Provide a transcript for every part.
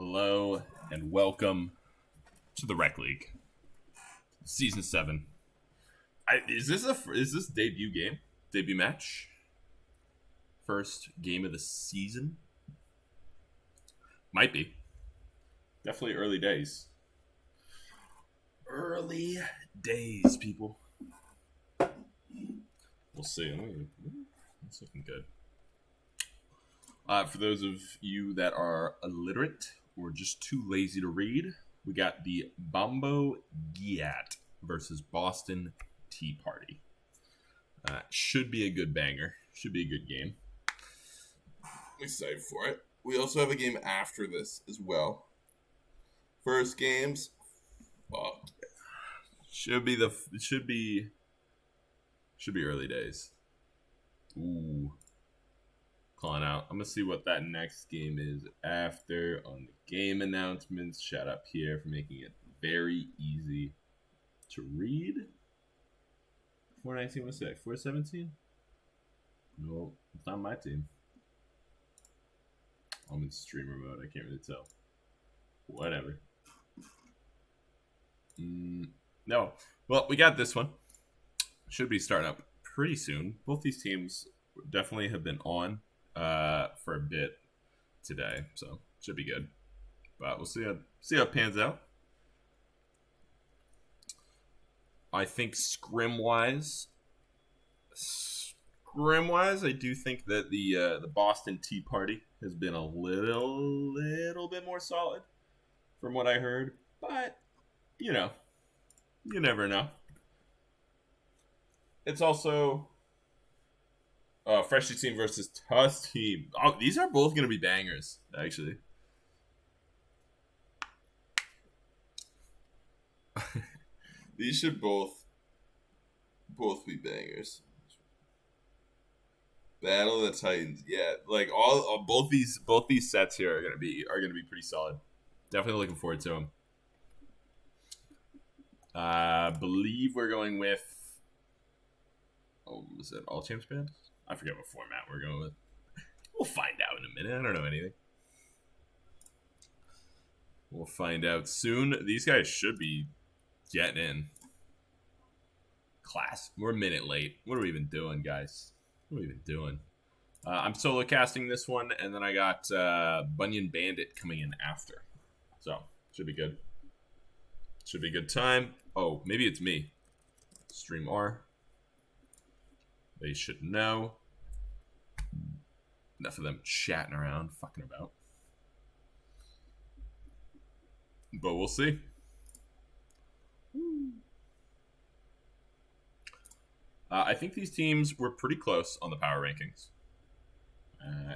Hello and welcome to the Rec League, Season 7. Is this debut match, first game of the season? Might be. Definitely early days. Early days, people. We'll see. It's looking good. For those of you that are illiterate or just too lazy to read, we got the BOMBOGYATT versus Boston Tea Party. Should be a good banger. Should be a good game. I'm excited for it. We also have a game after this as well. First games, fuck. Should be early days. Ooh. Calling out. I'm gonna see what that next game is after on the game announcements. Shout out Pierre for making it very easy to read. 419 was that? 417? No, it's not my team. I'm in streamer mode. I can't really tell. Whatever. No. Well, we got this one. Should be starting up pretty soon. Both these teams definitely have been on for a bit today, so should be good. But we'll see how it pans out. I think scrim wise, I do think that the Boston Tea Party has been a little bit more solid from what I heard, but you never know. It's also Freshly Team versus Tuss Team. Oh, these are both going to be bangers, actually. These should both be bangers. Battle of the Titans, yeah. Like all both these sets here are gonna be pretty solid. Definitely looking forward to them. Believe we're going with. Oh, was it All Champs Band? I forget what format we're going with. We'll find out in a minute. I don't know anything. We'll find out soon. These guys should be getting in. Class. We're a minute late. What are we even doing, guys? What are we even doing? I'm solo casting this one, and then I got Bunyan Bandit coming in after. So, should be good. Should be a good time. Oh, maybe it's me. Stream R. They should know. Enough of them chatting around, fucking about. But we'll see. I think these teams were pretty close on the power rankings.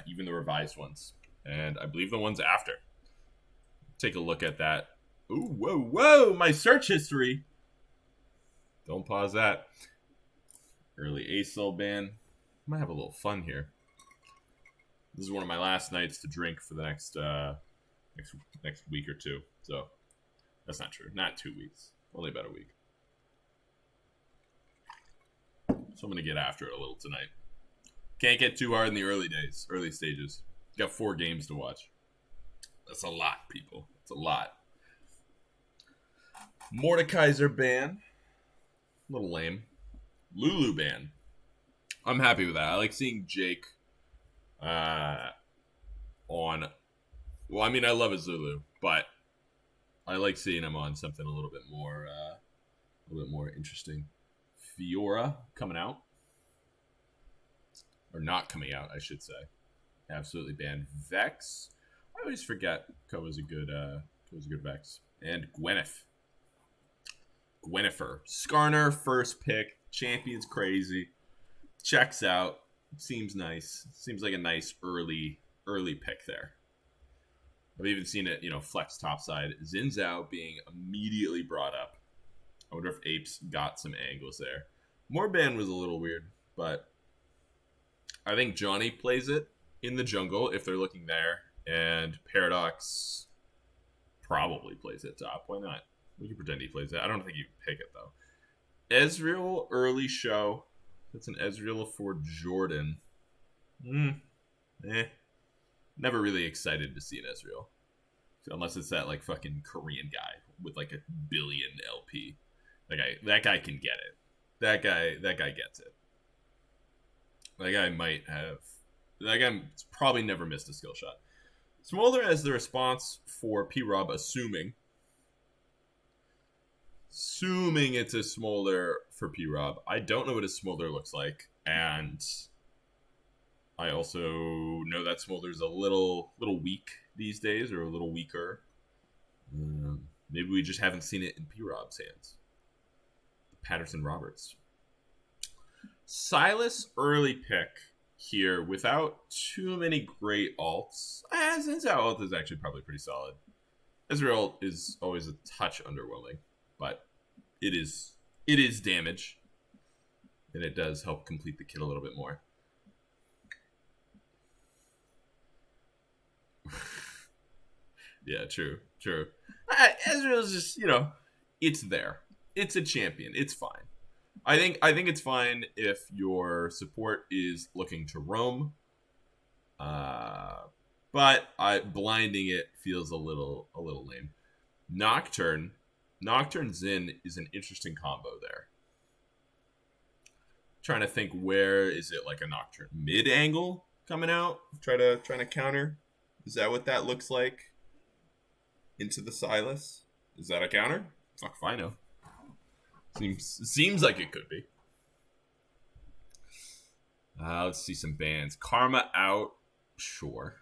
Even the revised ones. And I believe the ones after. Take a look at that. Ooh, whoa, my search history. Don't pause that. Early ASOL ban. Might have a little fun here. This is one of my last nights to drink for the next week or two. So that's not true. Not 2 weeks. Only about a week. So I'm going to get after it a little tonight. Can't get too hard in the early stages. Got 4 games to watch. That's a lot, people. It's a lot. Mordekaiser ban. A little lame. Lulu ban. I'm happy with that. I like seeing Jake on. Well, I mean, I love his Lulu, but I like seeing him on something a little bit more interesting. Fiora coming out, or not coming out, I should say. Absolutely banned. Vex. I always forget Ko was a good Vex. And Gwynnifer. Skarner, first pick. Champion's crazy. Checks out. Seems nice. Seems like a nice early pick there. I've even seen it, flex topside. Zinzao being immediately brought up. I wonder if Apes got some angles there. Morban was a little weird, but I think Johnny plays it in the jungle if they're looking there, and Paradox probably plays it top. Why not? We can pretend he plays it. I don't think you pick it, though. Ezreal early show. That's an Ezreal for Jordan. Never really excited to see an Ezreal. unless it's that like fucking Korean guy with like a billion LP. That guy can get it. That guy gets it. That guy's probably never missed a skill shot. Smolder as the response for P-Rob, assuming it's a Smolder for P-Rob. I don't know what his Smolder looks like, and I also know that Smolder's a little weak these days, or a little weaker. Maybe we just haven't seen it in P-Rob's hands. Patterson Roberts. Silas early pick here without too many great alts. Zinzao alt is actually probably pretty solid. Ezreal is always a touch underwhelming, but it is damage, and it does help complete the kit a little bit more. Yeah, true. Ezreal's just, it's there. It's a champion. It's fine. I think it's fine if your support is looking to roam. But blinding it feels a little lame. Nocturne Zin is an interesting combo there. Trying to think, where is it, like a Nocturne mid angle coming out? Trying to counter. Is that what that looks like? Into the Silas? Is that a counter? Fuck if I know. Seems like it could be. Let's see some bans. Karma out. Sure.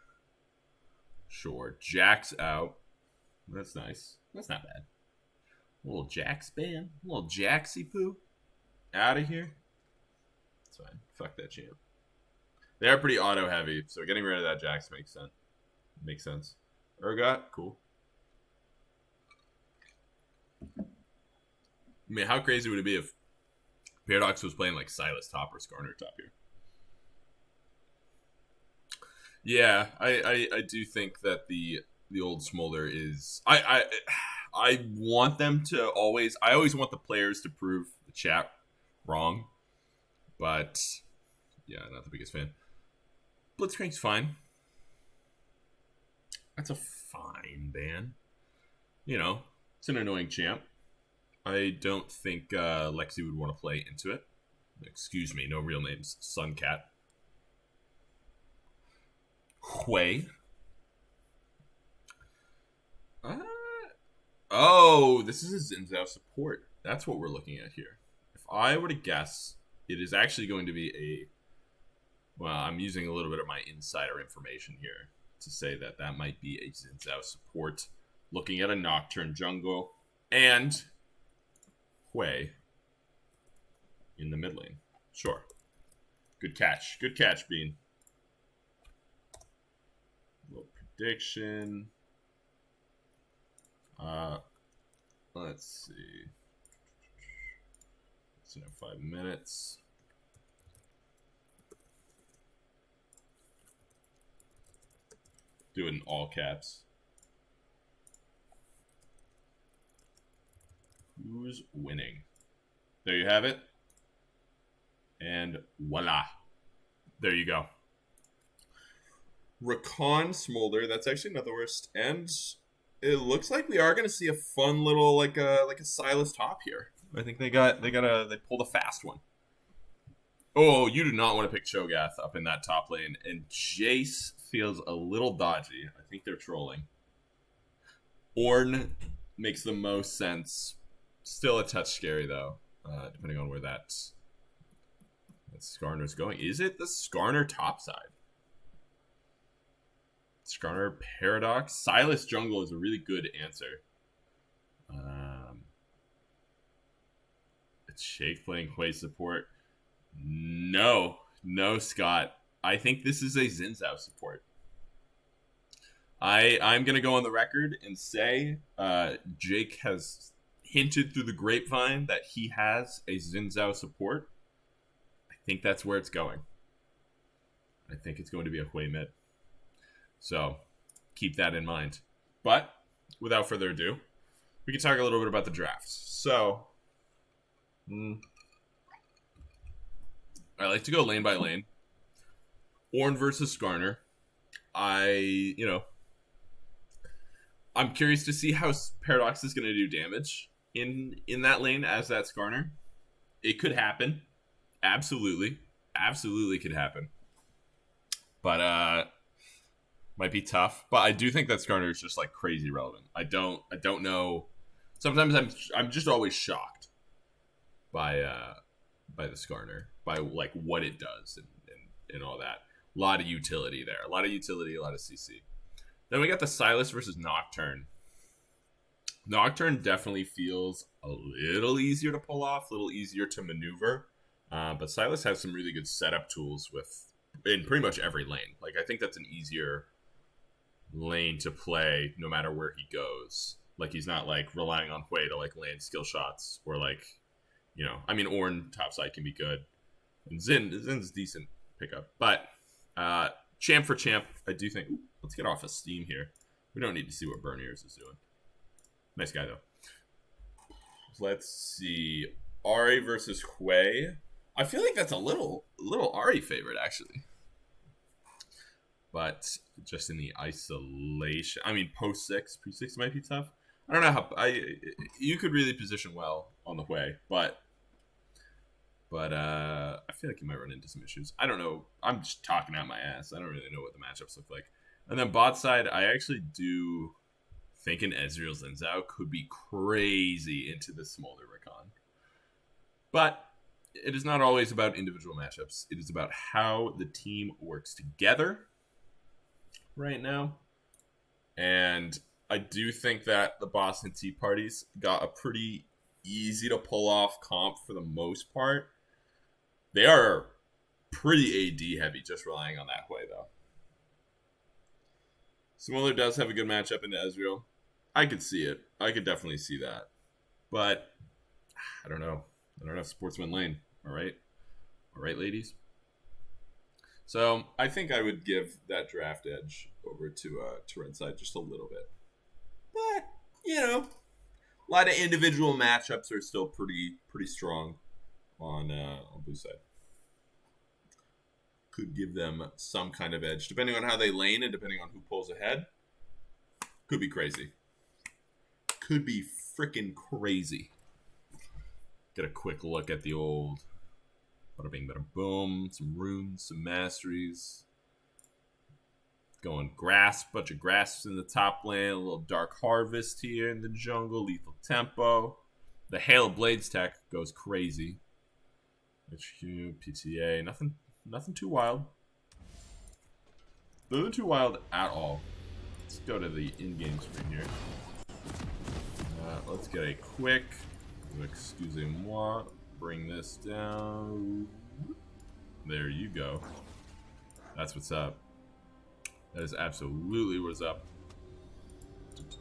Jax out. That's nice. That's not bad. A little Jax ban. A little Jaxy poo. Out of here. That's fine. Fuck that champ. They are pretty auto heavy, so getting rid of that Jax makes sense. Urgot, cool. I mean, how crazy would it be if Paradox was playing like Silas top or Skarner top here? Yeah, I do think that the old Smolder is... I want them to always... I always want the players to prove the chat wrong. But, yeah, not the biggest fan. Blitzcrank's fine. That's a fine ban. It's an annoying champ. I don't think Lexi would want to play into it. Excuse me, no real names. Suncat. Hui. This is a Zinzao support. That's what we're looking at here. If I were to guess, it is actually going to be I'm using a little bit of my insider information here to say that might be a Zinzao support. Looking at a Nocturne jungle and Hui in the mid lane. Sure. Good catch, Bean. Little prediction. Let's see. It's 5 minutes. Do it in all caps. Who's winning? There you have it. And voila. There you go. Rakan Smolder, that's actually not the worst. And it looks like we are going to see a fun little like a Silas top here. I think they pulled a fast one. Oh, you do not want to pick Cho'Gath up in that top lane. And Jace feels a little dodgy. I think they're trolling. Ornn makes the most sense. Still a touch scary, though, depending on where that Skarner's going. Is it the Skarner top side? Skarner Paradox? Silas Jungle is a really good answer. It's Shake playing Hui support. No, Scott. I think this is a Zinzao support. I'm going to go on the record and say Jake has hinted through the grapevine that he has a Zinzao support. I think that's where it's going. I think it's going to be a Hui mid. So keep that in mind. But without further ado, we can talk a little bit about the draft. So I like to go lane by lane. Ornn versus Skarner. I'm curious to see how Paradox is going to do damage in that lane as that Skarner. It could happen. Absolutely. Absolutely could happen. But might be tough. But I do think that Skarner is just like crazy relevant. I don't know. Sometimes I'm just always shocked by the Skarner, by like what it does and all that. A lot of utility there. A lot of utility, a lot of CC. Then we got the Silas versus Nocturne. Nocturne definitely feels a little easier to pull off, a little easier to maneuver. But Silas has some really good setup tools in pretty much every lane. Like, I think that's an easier lane to play no matter where he goes. Like, he's not like relying on Hui to like land skill shots or like, you know, I mean, Ornn topside can be good. And Zin's decent pickup. But champ for champ, I do think. Ooh, let's get off of Steam here. We don't need to see what Berniers is doing. Nice guy though. Let's see. Ari versus Hui. I feel like that's a little Ari favorite actually. But just in the isolation, I mean, post 6, pre 6 might be tough. I don't know how you could really position well on the Hui, but I feel like you might run into some issues. I don't know. I'm just talking out my ass. I don't really know what the matchups look like. And then bot side, I actually do think an Ezreal Zinzao could be crazy into the Smolder Recon. But it is not always about individual matchups. It is about how the team works together right now. And I do think that the Boston Tea Parties got a pretty easy to pull off comp for the most part. They are pretty AD heavy, just relying on that way though. Smoller does have a good matchup into Ezreal. I could see it. I could definitely see that. But I don't know. I don't have Sportsman Lane. All right, ladies. So I think I would give that draft edge over to Red Side just a little bit. But you know, a lot of individual matchups are still pretty strong on Blue Side. Could give them some kind of edge, depending on how they lane and depending on who pulls ahead. Could be crazy. Could be freaking crazy. Get a quick look at the old bada bing, bada boom. Some runes, some masteries. Going grass, bunch of grass in the top lane. A little dark harvest here in the jungle. Lethal tempo. The Hail of Blades tech goes crazy. HQ, PTA, nothing too wild. Nothing too wild at all. Let's go to the in-game screen here. Let's get a quick, excusez-moi, bring this down. There you go. That's what's up. That is absolutely what's up.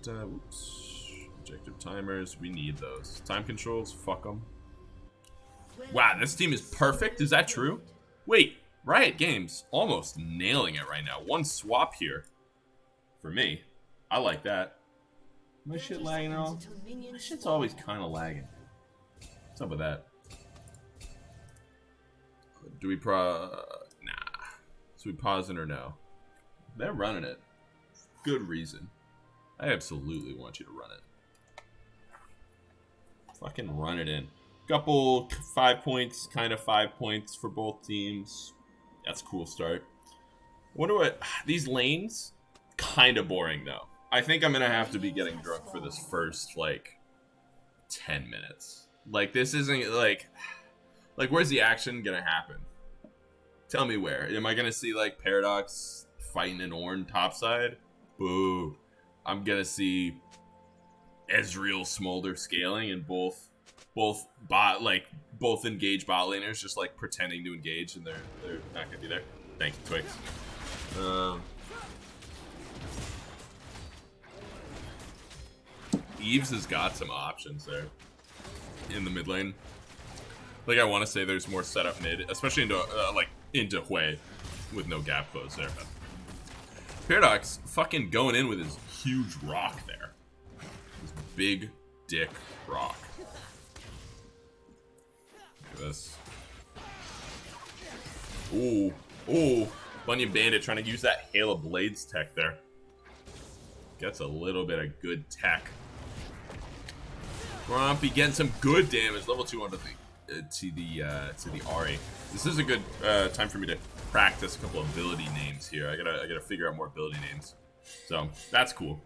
Oops. Objective timers, we need those. Time controls, fuck them. Wow, this team is perfect? Is that true? Wait, Riot Games almost nailing it right now. One swap here for me. I like that. My shit lagging at all? My shit's always kind of lagging. What's up with that? Do we nah. So we pause it or no? They're running it. Good reason. I absolutely want you to run it. Fucking run it in. Couple 5 points, kind of 5 points for both teams. That's a cool start. I wonder what these lanes kind of boring though. I think I'm gonna have to be getting drunk for this first like 10 minutes. Like this isn't like where's the action gonna happen? Tell me where. Am I gonna see like Paradox fighting an Ornn topside? Boo. I'm gonna see Ezreal Smolder scaling and both engaged bot laners just like pretending to engage and they're not gonna be there. Thank you, Twix. Eves has got some options there in the mid lane. Like I want to say there's more setup mid, especially into Hui with no gap close there. But Paradox fucking going in with his huge rock there. His big dick rock. Look at this. Ooh. Bunyan Bandit trying to use that Hail of Blades tech there. Gets a little bit of good tech. Grumpy getting some good damage. Level 2 onto the Ari. This is a good time for me to practice a couple of ability names here. I gotta figure out more ability names. So that's cool.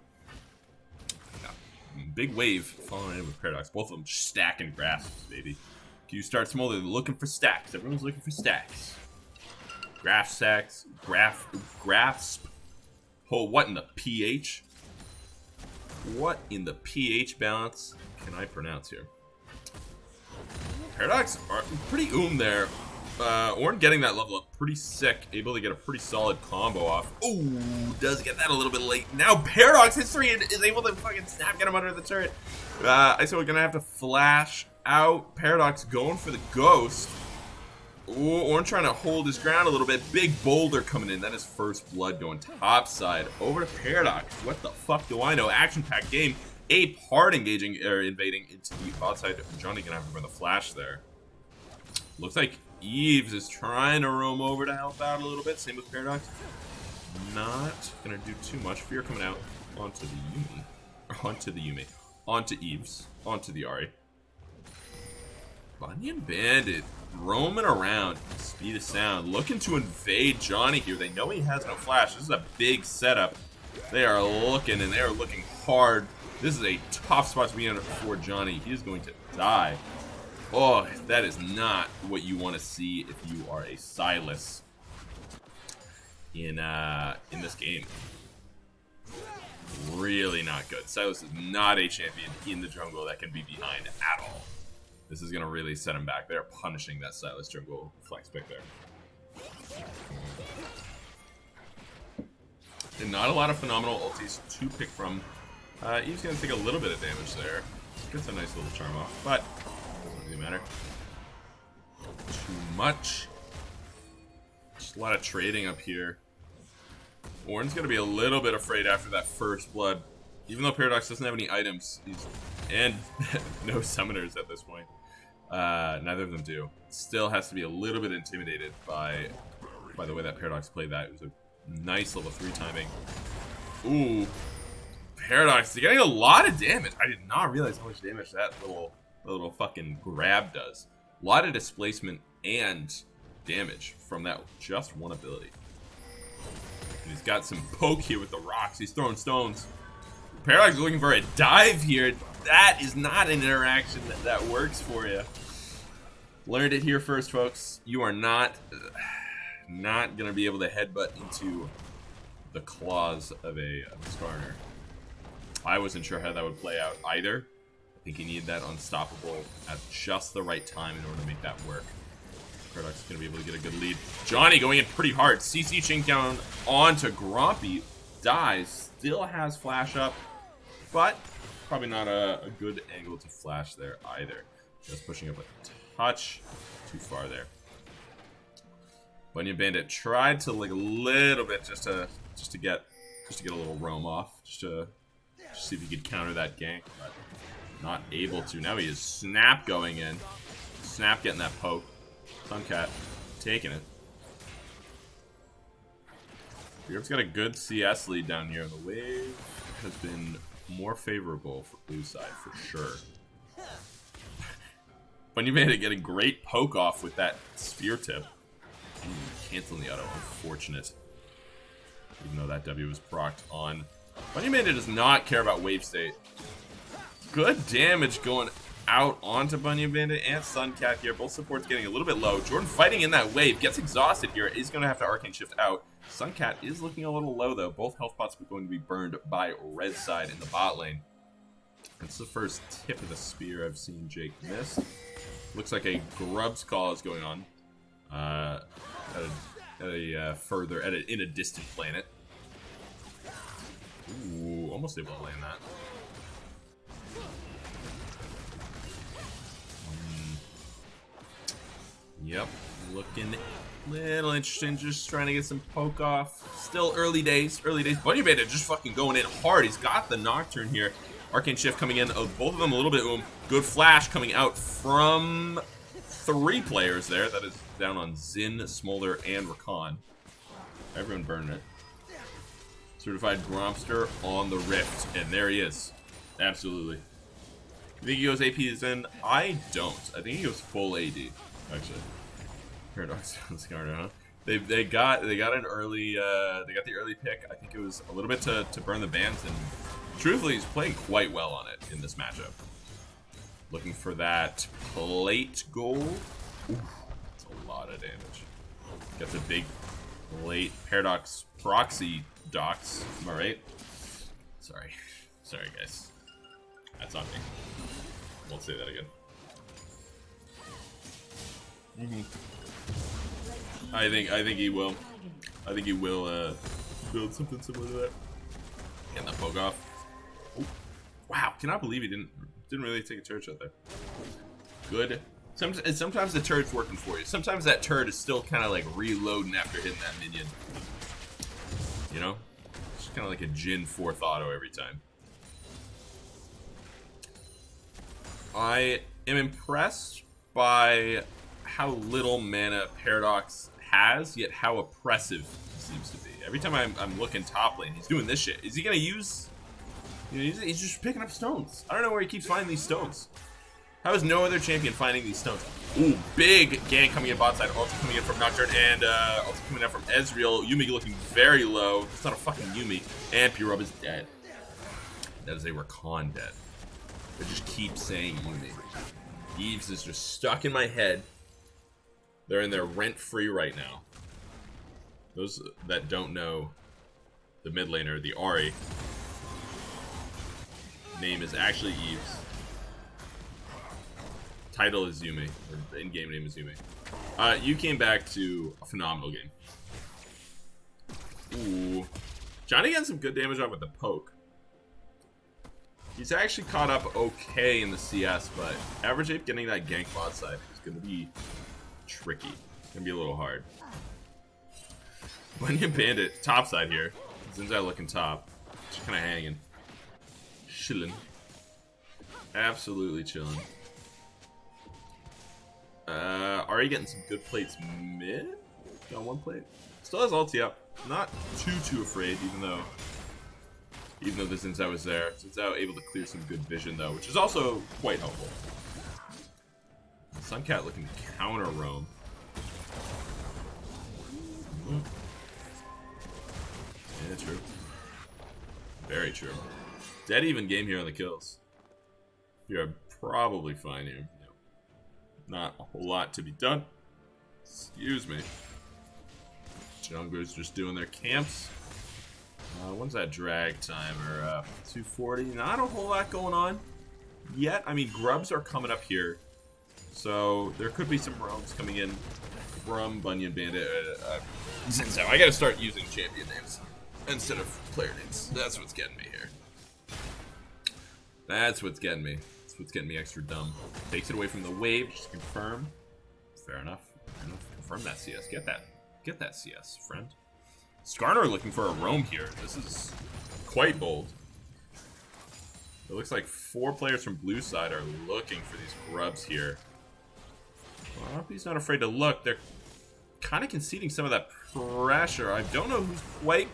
Yeah. Big wave falling in with Paradox. Both of them stacking grasps, baby. You start small, they're looking for stacks. Everyone's looking for stacks. Graph stacks, grasp. Oh, what in the pH? What in the pH balance can I pronounce here? Paradox are pretty there. Orn getting that level up pretty sick. Able to get a pretty solid combo off. Ooh, does get that a little bit late. Now Paradox hits 3 and is able to fucking snap, get him under the turret. I said we're gonna have to flash out. Paradox going for the ghost. Ooh, Orn trying to hold his ground a little bit. Big boulder coming in. That is first blood going topside. Over to Paradox. What the fuck do I know? Action-packed game. Ape hard engaging or invading into the bot side. Johnny gonna have to run the flash there. Looks like Eves is trying to roam over to help out a little bit. Same with Paradox. Not gonna do too much. Fear coming out onto the Yumi. Onto Eves. Onto the Ari. Bunyan Bandit roaming around. Speed of sound. Looking to invade Johnny here. They know he has no flash. This is a big setup. They are looking, and they are looking hard. This is a tough spot to be in for Johnny. He is going to die. Oh, that is not what you want to see if you are a Silas in this game. Really not good. Silas is not a champion in the jungle that can be behind at all. This is going to really set him back. They're punishing that Silas jungle flex pick there. And not a lot of phenomenal ultis to pick from. He's going to take a little bit of damage there. Gets a nice little charm off, but doesn't really matter. Too much. Just a lot of trading up here. Orn's going to be a little bit afraid after that first blood. Even though Paradox doesn't have any items, and no summoners at this point. Neither of them do. Still has to be a little bit intimidated by the way that Paradox played that. It was a nice level 3 timing. Ooh. Paradox is getting a lot of damage. I did not realize how much damage that little fucking grab does. A lot of displacement and damage from that just one ability. And he's got some poke here with the rocks. He's throwing stones. Paradox is looking for a dive here. That is not an interaction that works for you. Learned it here first, folks. You are not going to be able to headbutt into the claws of a Skarner. I wasn't sure how that would play out either. I think he needed that unstoppable at just the right time in order to make that work. Paradox is going to be able to get a good lead. Johnny going in pretty hard. CC chink down onto Grumpy. Dies. Still has flash up. But probably not a good angle to flash there either. Just pushing up a touch too far there. Bunyan Bandit tried to like a little bit just to get a little roam off. Just to see if he could counter that gank, but not able to. Now he is Snap going in. Snap getting that poke. Suncat taking it. Europe's got a good CS lead down here. The wave has been more favorable for blue side for sure. Bunyan Bandit getting great poke off with that spear tip. Canceling the auto. Unfortunate. Even though that W was procced on. Bunyan Bandit does not care about wave state. Good damage going out onto Bunyan Bandit and Suncat here. Both supports getting a little bit low. Jordan fighting in that wave. Gets exhausted here. Is going to have to Arcane Shift out. Suncat is looking a little low though. Both health pots are going to be burned by red side in the bot lane. That's the first tip of the spear I've seen Jake miss. Looks like a Grub's Call is going on. In a distant planet. Ooh, almost able to land that. Yep, looking a little interesting. Just trying to get some poke off. Still early days. Bunyan Bandit just fucking going in hard. He's got the Nocturne here. Arcane Shift coming in. Both of them a little bit. Good flash coming out from 3 players there. That is down on Zin, Smolder, and Rakan. Everyone burning it. Certified Gromster on the Rift. And there he is. Absolutely. You think he goes AP Zen? I don't. I think he goes full AD, actually. Paradox Skarner, huh? They got an early they got the early pick. I think it was a little bit to burn the bans, and truthfully he's playing quite well on it in this matchup. Looking for that plate goal. Oof, that's a lot of damage. Got the big plate Paradox proxy docs. Am I right? Sorry. Sorry guys. That's on me. Won't say that again. I think he will. I think he will build something similar to that. Getting the poke off. Ooh. Wow, cannot believe he didn't really take a turret shot there. Good. Sometimes the turret's working for you. Sometimes that turret is still kind of like reloading after hitting that minion. You know? It's kind of like a Jhin 4th auto every time. I am impressed by how little mana Paradox has, yet how oppressive he seems to be. Every time I'm looking top lane, he's doing this shit. Is he gonna use... You know, he's just picking up stones. I don't know where he keeps finding these stones. How is no other champion finding these stones? Ooh, big gank coming in bot side. Ulti coming in from Nocturne and ulti coming in from Ezreal. Yuumi looking very low. It's not a fucking Yuumi. And Purub is dead. That is a Rakan dead. They just keep saying Yuumi. Eves is just stuck in my head. They're in there rent-free right now. Those that don't know the mid laner, the Ahri, name is actually Eves. Title is Yuumi, or the in-game name is Yuumi. You came back to a phenomenal game. Ooh. Johnny got some good damage on with the poke. He's actually caught up okay in the CS, but Average Ape getting that gank bot side is going to be tricky. It's going to be a little hard. Bunyan Bandit, top side here. Zinzai looking top. Just kind of hanging. Chilling. Absolutely chilling. Ahri getting some good plates mid? Got one plate. Still has ulti up. Not too afraid, even though the Zinzai was there. Zinzai able to clear some good vision though, which is also quite helpful. Suncat looking to counter roam. Yeah, true. Very true. Dead even game here on the kills. You're probably fine here. Yep. Not a whole lot to be done. Excuse me. Junglers just doing their camps. When's that drag timer? 240. Not a whole lot going on yet. I mean, grubs are coming up here. So there could be some roams coming in from Bunyan Bandit. Zinzao. I gotta start using champion names instead of player names. That's what's getting me here. That's what's getting me. That's what's getting me extra dumb. Takes it away from the wave. Just confirm. Fair enough. Fair enough. Confirm that CS. Get that CS, friend. Skarner looking for a roam here. This is quite bold. It looks like 4 players from blue side are looking for these grubs here. Well, he's not afraid to look. They're kind of conceding some of that pressure. I don't know who's quite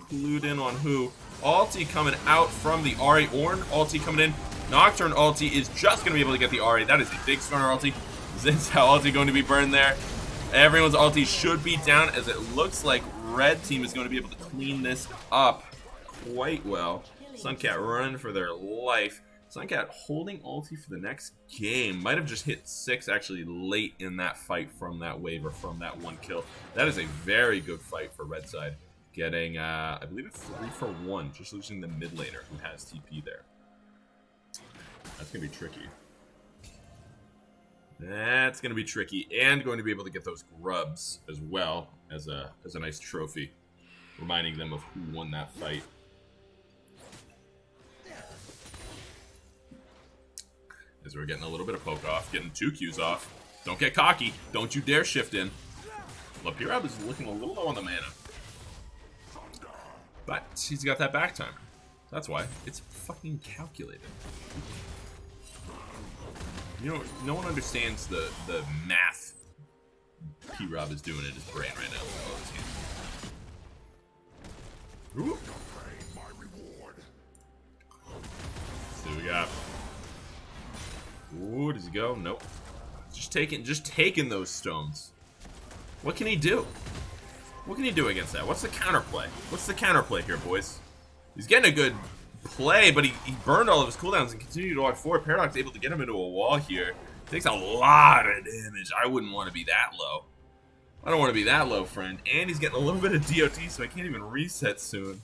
clued in on who. Ulti coming out from the Ahri. Ornn ulti coming in. Nocturne ulti is just going to be able to get the Ahri. That is a big Skarner ulti. Zinzao ulti going to be burned there. Everyone's ulti should be down, as it looks like red team is going to be able to clean this up quite well. Suncat running for their life. Suncat holding ulti for the next game. Might have just hit 6 actually late in that fight from that wave or from that 1 kill. That is a very good fight for red side. Getting, I believe it's 3 for 1. Just losing the mid laner who has TP there. That's going to be tricky. That's going to be tricky, and going to be able to get those grubs as well as a nice trophy, reminding them of who won that fight. As we're getting a little bit of poke off, getting 2 Qs off. Don't get cocky. Don't you dare shift in. Lapirab is looking a little low on the mana. But he's got that back timer. That's why. It's fucking calculated. You know, no one understands the math P-Rob is doing in his brain right now. Ooh. Let's see what we got. Ooh, does he go? Nope. Just taking those stones. What can he do? What can he do against that? What's the counterplay? What's the counterplay here, boys? He's getting a good play, but he burned all of his cooldowns and continued to walk forward. Paradox able to get him into a wall here. Takes a lot of damage. I wouldn't want to be that low. I don't want to be that low, friend. And he's getting a little bit of DOT, so I can't even reset soon.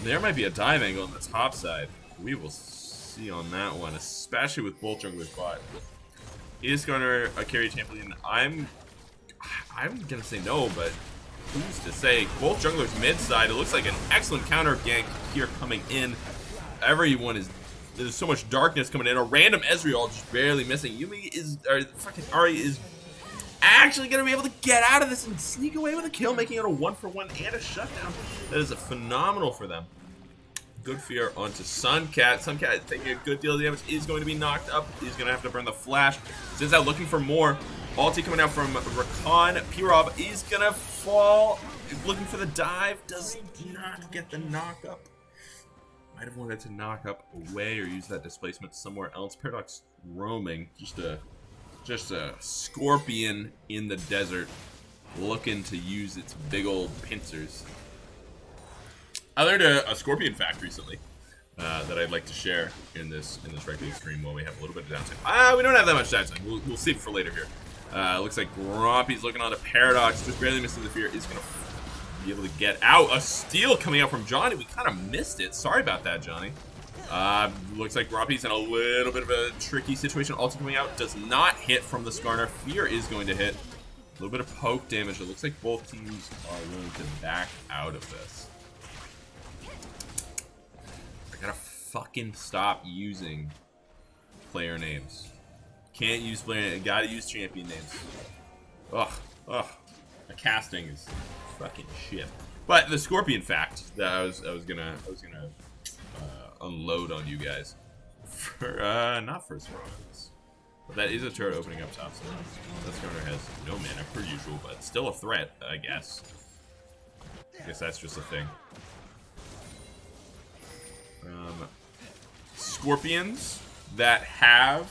There might be a dive angle on the top side. We will see on that one, especially with both junglers bot. Is Garner a carry champion? I'm gonna say no, but who's to say? Both junglers mid side. It looks like an excellent counter gank here coming in. Everyone is. There's so much darkness coming in. A random Ezreal just barely missing. Yumi is, or fucking Ari is actually gonna be able to get out of this and sneak away with a kill, making it a 1-for-1 and a shutdown. That is phenomenal for them. Good fear onto Suncat. Suncat is taking a good deal of damage. Is going to be knocked up. He's going to have to burn the flash. Since out looking for more. Ulti coming out from Rakan. Pirov is going to fall. Looking for the dive. Does not get the knock up. Might have wanted to knock up away or use that displacement somewhere else. Paradox roaming. Just a scorpion in the desert. Looking to use its big old pincers. I learned a scorpion fact recently that I'd like to share in this regular stream while we have a little bit of downtime. We don't have that much downtime. We'll save it for later here. Looks like Grumpy's looking on the Paradox, just barely missing the fear. Is going to be able to get out. A steal coming out from Johnny. We kind of missed it. Sorry about that, Johnny. Looks like Grumpy's in a little bit of a tricky situation. Also coming out, does not hit from the Skarner. Fear is going to hit. A little bit of poke damage. It looks like both teams are willing to back out of this. I gotta fucking stop using player names. Can't use player names. Gotta use champion names. Ugh. The casting is fucking shit. But the Scorpion fact that I was gonna unload on you guys for not first rounds. But that is a turret opening up top. So this corner has no mana per usual, but still a threat, I guess. I guess that's just a thing. Scorpions that have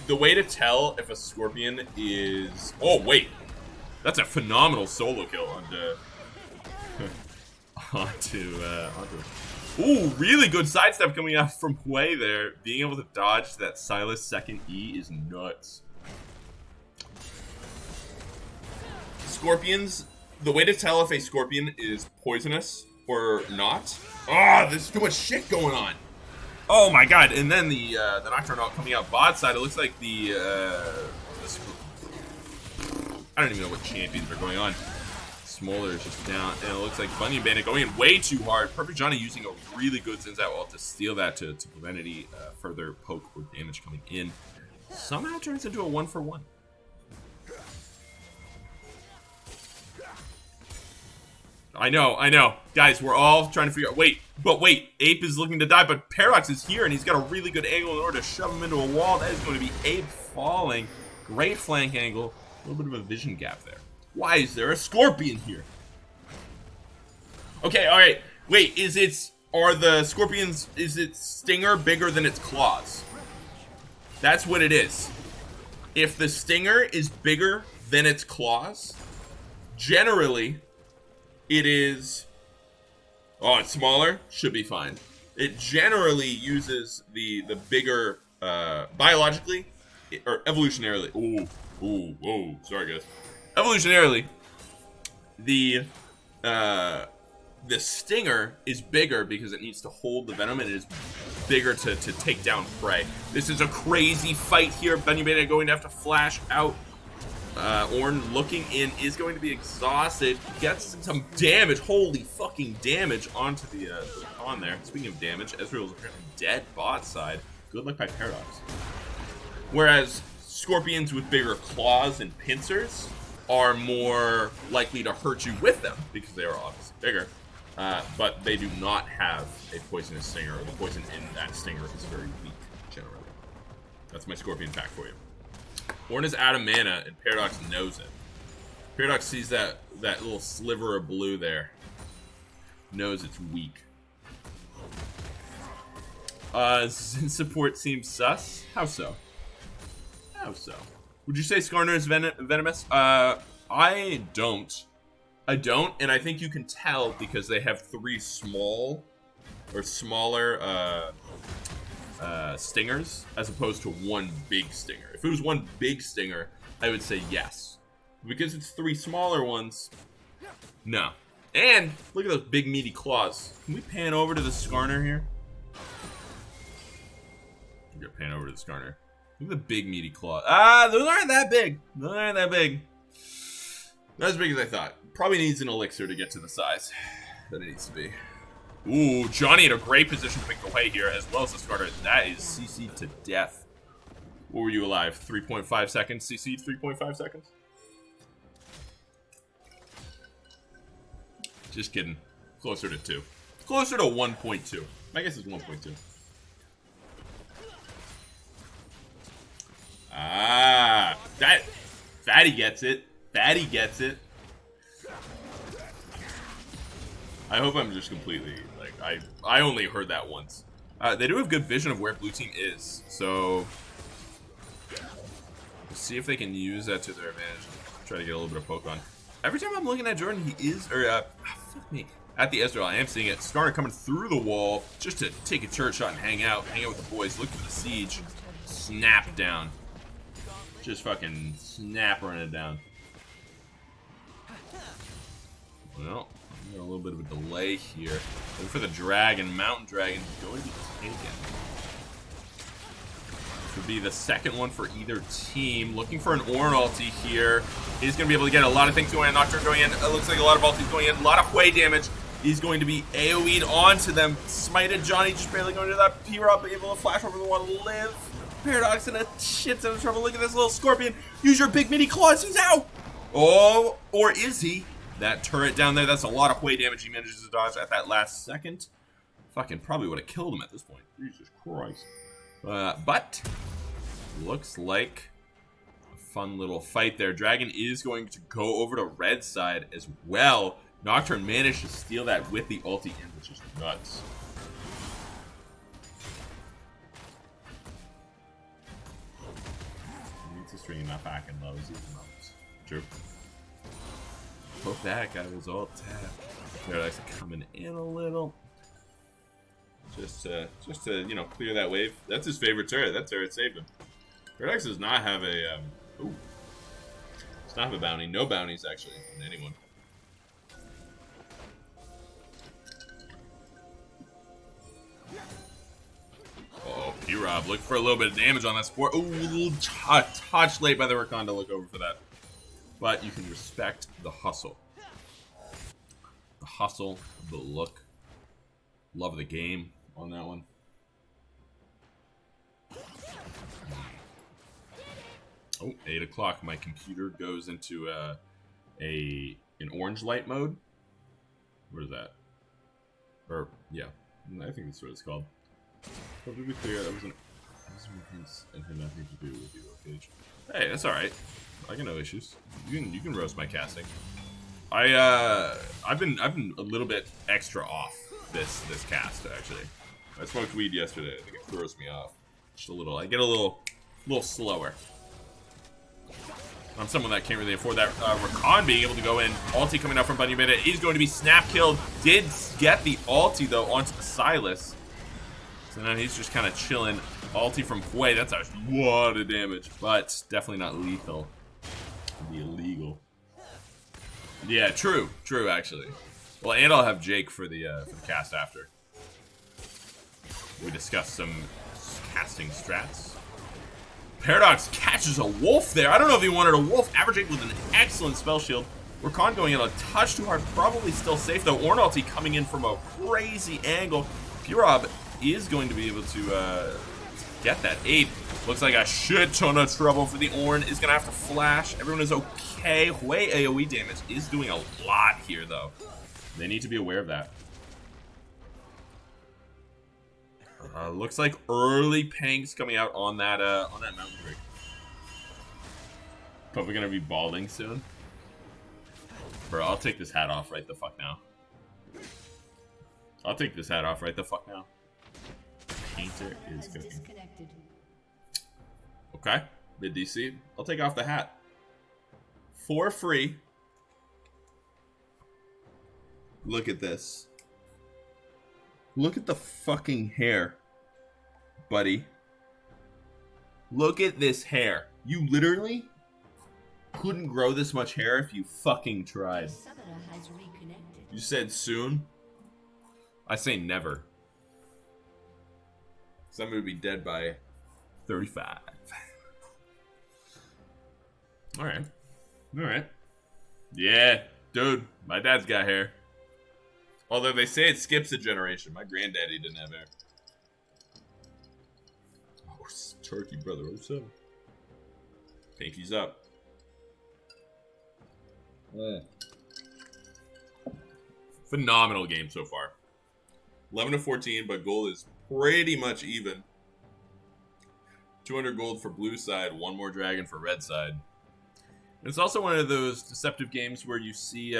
the way to tell if a scorpion is. Oh wait, that's a phenomenal solo kill onto. Ooh, really good sidestep coming out from Hwei there. Being able to dodge that Silas second E is nuts. Scorpions. The way to tell if a scorpion is poisonous or not. Ah, there's too much shit going on. Oh my god! And then the Nocturne coming out bot side. It looks like the I don't even know what champions are going on. Smolder is just down, and it looks like Bunyan Bandit going in way too hard. Perfect Johnny using a really good Zinzao ult to steal that to prevent any further poke or damage coming in. Somehow turns into a 1-for-1. I know. Guys, we're all trying to figure out. Wait, Ape is looking to die, but Paradox is here, and he's got a really good angle in order to shove him into a wall. That is going to be Ape falling. Great flank angle. A little bit of a vision gap there. Why is there a scorpion here? Okay, alright. Wait, are the scorpions, is its stinger bigger than its claws? That's what it is. If the stinger is bigger than its claws, generally it is. Oh, it's smaller? Should be fine. It generally uses the bigger, biologically, or evolutionarily. Whoa, sorry guys. Evolutionarily, the stinger is bigger because it needs to hold the venom, and it is bigger to take down prey. This is a crazy fight here. Bunny Bandit going to have to flash out. Ornn looking in, is going to be exhausted. Gets some damage, holy fucking damage onto the on there. Speaking of damage, Ezreal is apparently dead bot side. Good luck by Paradox. Whereas scorpions with bigger claws and pincers are more likely to hurt you with them because they are obviously bigger. But they do not have a poisonous stinger, or the poison in that stinger is very weak generally. That's my scorpion fact for you. Ornn is out of mana, and Paradox knows it. Paradox sees that little sliver of blue there. knows it's weak. Sin support seems sus. How so? How so? Would you say Skarner is venomous? I don't. I don't, and I think you can tell because they have 3 small or smaller stingers as opposed to 1 big stinger. If it was 1 big stinger, I would say yes. Because it's 3 smaller ones, no. And look at those big meaty claws. Can we pan over to the Skarner here? We're gonna pan over to the Skarner. Look at the big meaty claws. Those aren't that big. Those aren't that big. Not as big as I thought. Probably needs an elixir to get to the size that it needs to be. Ooh, Johnny in a great position to make the way here, as well as the Skarner. That is CC'd to death. What were you alive? 3.5 seconds? CC'd 3.5 seconds? Just kidding. Closer to 2. Closer to 1.2. I guess it's 1.2. Fatty gets it. Fatty gets it. I hope I'm just completely, like, I only heard that once. They do have good vision of where blue team is, so we'll see if they can use that to their advantage. Try to get a little bit of poke on. Every time I'm looking at Jordan, he is, fuck me. At the Ezreal, I am seeing it. Skarner coming through the wall just to take a turret shot and hang out with the boys. Look for the siege. Snap down. Just fucking snap running it down. Well, we got a little bit of a delay here. Looking for the dragon. Mountain dragon going to be taken. This would be the second one for either team. Looking for an Ornn ulti here. He's going to be able to get a lot of things going on. Nocturne going in. It looks like a lot of ultis going in. A lot of Hwei damage. He's going to be AoE'd onto them. Smited. Johnny just barely going to that. P-Rob able to flash over the one to live. Paradox in a shit ton of trouble. Look at this little scorpion. Use your big mini claws. He's out. Oh, or is he? That turret down there, that's a lot of Hwei damage he manages to dodge at that last second. Fucking probably would have killed him at this point. Jesus Christ. But looks like a fun little fight there. Dragon is going to go over to red side as well. Nocturne managed to steal that with the ulti in, which is nuts. Needs to stream not back in lows even though. True. Hope that guy was all tapped. They're actually coming in a little. Just to you know, clear that wave. That's his favorite turret. That turret saved him. Paradox does not have a does not have a bounty. No bounties actually on anyone. Oh, P-Rob looking for a little bit of damage on that sport. Ooh, touch late by the Rakan to look over for that. But you can respect the hustle. The hustle, the look. Love the game on that one. Oh, 8 o'clock. My computer goes into an orange light mode. What is that? Or, yeah. I think that's what it's called. But to be clear, that wasn't... It had nothing to do with the page. Hey, that's alright. I got no issues. You can roast my casting. I've been a little bit extra off this cast actually. I smoked weed yesterday. I think it throws me off just a little. I get a little slower. I'm someone that can't really afford that. Rakan being able to go in. Ulti coming out from Bunny Minute. He's going to be snap killed. Did get the ulti though onto the Silas. So now he's just kind of chilling. Ulti from Hwei. That's a lot of damage, but definitely not lethal. It'd be illegal. Yeah, true, actually. Well, and I'll have Jake for the cast after. We discussed some casting strats. Paradox catches a wolf there. I don't know if he wanted a wolf. Averaging with an excellent spell shield. Rakan going in a touch too hard. Probably still safe though. Ornn ulti coming in from a crazy angle. P-Rob is going to be able to get that 8. Looks like a shit ton of trouble for the Ornn. Is going to have to flash. Everyone is okay. Hwei AoE damage is doing a lot here, though. They need to be aware of that. Looks like early pangs coming out on that mountain break. Probably going to be balding soon. Bro, I'll take this hat off right the fuck now. I'll take this hat off right the fuck now. Painter is cooking. Okay, mid DC. I'll take off the hat. For free. Look at this. Look at the fucking hair, buddy. Look at this hair. You literally couldn't grow this much hair if you fucking tried. You said soon? I say never. Because I'm going to be dead by 35. Alright. Alright. Yeah, dude. My dad's got hair. Although they say it skips a generation. My granddaddy didn't have hair. Oh, turkey brother 07. Pinkies up. Phenomenal game so far. 11-14, but gold is pretty much even. 200 gold for blue side, one more dragon for red side. And it's also one of those deceptive games where you see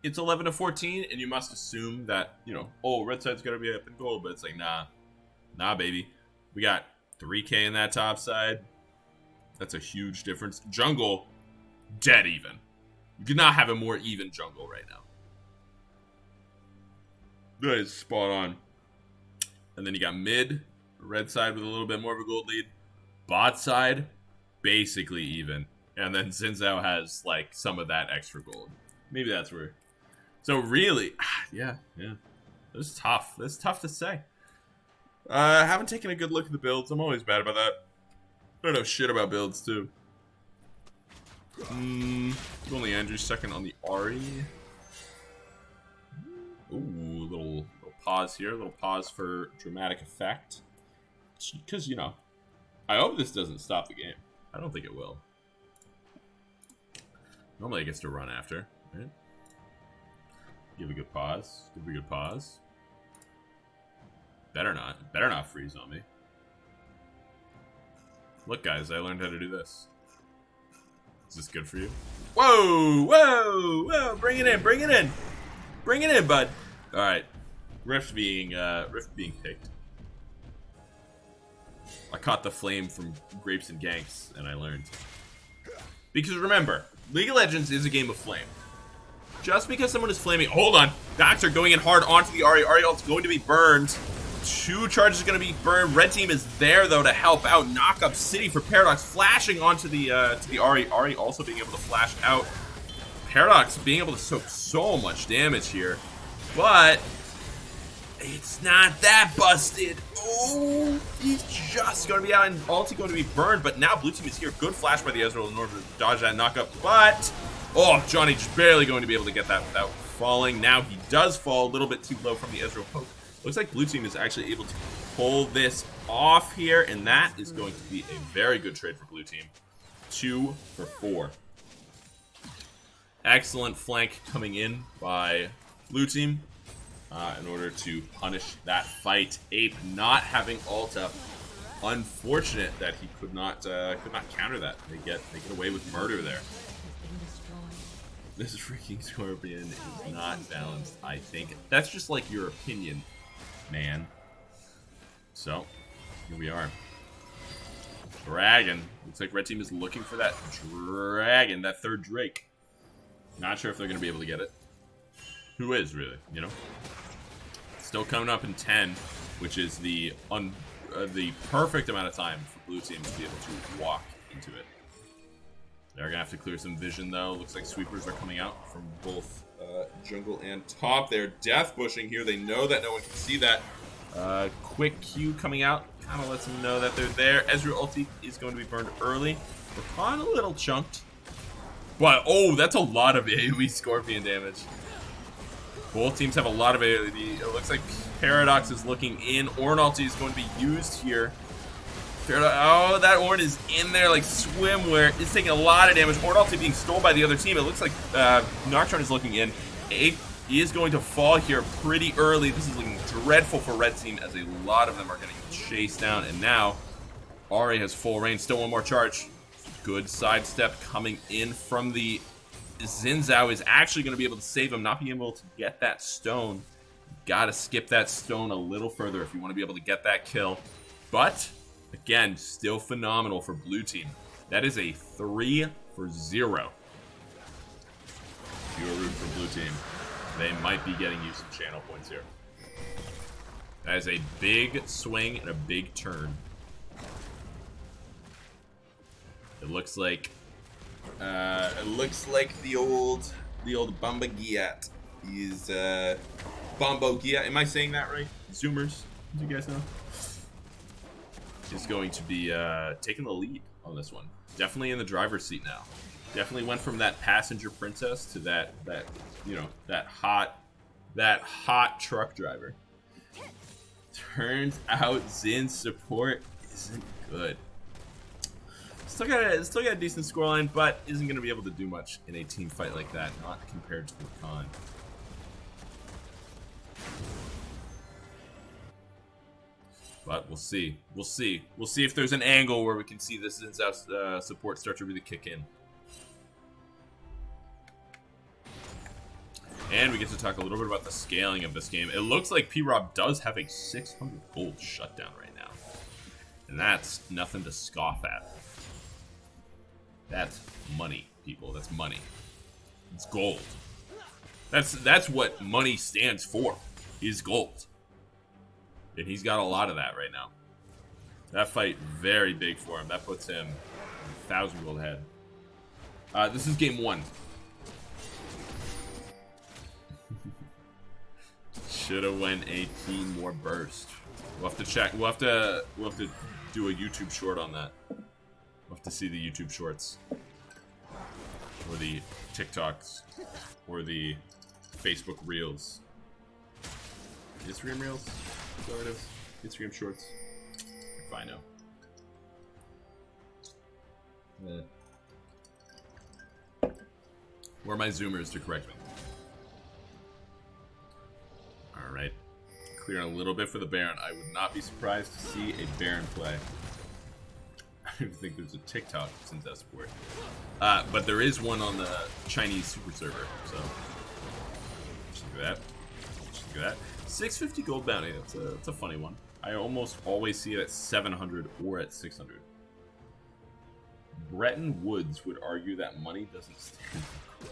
it's 11-14, and you must assume that, you know, oh, red side's gotta be up in gold, but it's like, nah, baby. We got 3k in that top side. That's a huge difference. Jungle, dead even. You could not have a more even jungle right now. That is spot on. And then you got mid, red side with a little bit more of a gold lead. Bot side, basically even. And then Xin has, like, some of that extra gold. Maybe that's where. So really, yeah. This is tough. This is tough to say. I haven't taken a good look at the builds. I'm always bad about that. I don't know shit about builds, too. Only Andrew's second on the Ari. Ooh, little pause here. A little pause for dramatic effect. Because, you know, I hope this doesn't stop the game. I don't think it will. Normally it gets to run after, right? Give a good pause. Give a good pause. Better not. Better not freeze on me. Look, guys, I learned how to do this. Is this good for you? Whoa! Whoa! Whoa! Bring it in! Bring it in! Bring it in, bud! Alright. Rift being picked. I caught the flame from Grapes and Ganks, and I learned. Because remember, League of Legends is a game of flame. Just because someone is flaming... Hold on! Docs are going in hard onto the Ahri. Ahri ult's going to be burned. 2 charges are going to be burned. Red team is there, though, to help out. Knock up City for Paradox, flashing onto the Ahri. Ahri also being able to flash out. Paradox being able to soak so much damage here. But it's not that busted. Oh, he's just going to be out and ulti going to be burned. But now blue team is here. Good flash by the Ezreal in order to dodge that knockup. But, oh, Johnny just barely going to be able to get that without falling. Now he does fall a little bit too low from the Ezreal poke. Looks like blue team is actually able to pull this off here. And that is going to be a very good trade for blue team. 2 for 4. Excellent flank coming in by blue team in order to punish that fight. Ape not having ult up. Unfortunate that he could not counter that. They get away with murder there. This freaking Scorpion is not balanced, I think. That's just like your opinion, man. So, here we are. Dragon. Looks like red team is looking for that dragon, that third Drake. Not sure if they're going to be able to get it. Who is, really, you know? Still coming up in 10, which is the perfect amount of time for blue team to be able to walk into it. They're going to have to clear some vision, though. Looks like sweepers are coming out from both jungle and top. They're death bushing here. They know that no one can see that. Quick Q coming out. Kind of lets them know that they're there. Ezreal ulti is going to be burned early. Rakan a little chunked. But, oh, that's a lot of AoE Scorpion damage. Both teams have a lot of AoE. It looks like Paradox is looking in. Ornn ulti is going to be used here. Oh, that Ornn is in there like swimwear. It's taking a lot of damage. Ornn ulti being stolen by the other team. It looks like Nocturne is looking in. Ape is going to fall here pretty early. This is looking dreadful for red team as a lot of them are getting chased down. And now, Ahri has full range. Still one more charge. Good sidestep coming in from the Xin Zhao is actually going to be able to save him, not being able to get that stone. Got to skip that stone a little further if you want to be able to get that kill. But, again, still phenomenal for blue team. That is a 3-0. If you are rooting for blue team, they might be getting you some channel points here. That is a big swing and a big turn. It looks like the old BOMBOGYATT. He's BOMBOGYATT. Am I saying that right? Zoomers, do you guys know? Is going to be taking the lead on this one. Definitely in the driver's seat now. Definitely went from that passenger princess to that hot truck driver. Turns out Zin's support isn't good. Still got a decent scoreline, but isn't going to be able to do much in a team fight like that, not compared to the Khan. But we'll see. We'll see. We'll see if there's an angle where we can see this Zin's support start to really kick in. And we get to talk a little bit about the scaling of this game. It looks like P-Rob does have a 600 gold shutdown right now. And that's nothing to scoff at. That's money, people. That's money. It's gold. That's what money stands for, is gold. And he's got a lot of that right now. That fight, very big for him. That puts him 1,000 gold ahead. This is game 1. Should have went 18 more burst. We'll have to check. We'll have to do a YouTube short on that. We'll have to see the YouTube shorts, or the TikToks, or the Facebook Reels. Instagram Reels? Is that what it is? Instagram Shorts? If I know. Where are my zoomers to correct me? Alright. Clearing a little bit for the Baron. I would not be surprised to see a Baron play. I don't even think there's a TikTok since that sport. But there is one on the Chinese super server, so just look at that. Just look at that. 650 gold bounty. That's a funny one. I almost always see it at 700 or at 600. Bretton Woods would argue that money doesn't stand for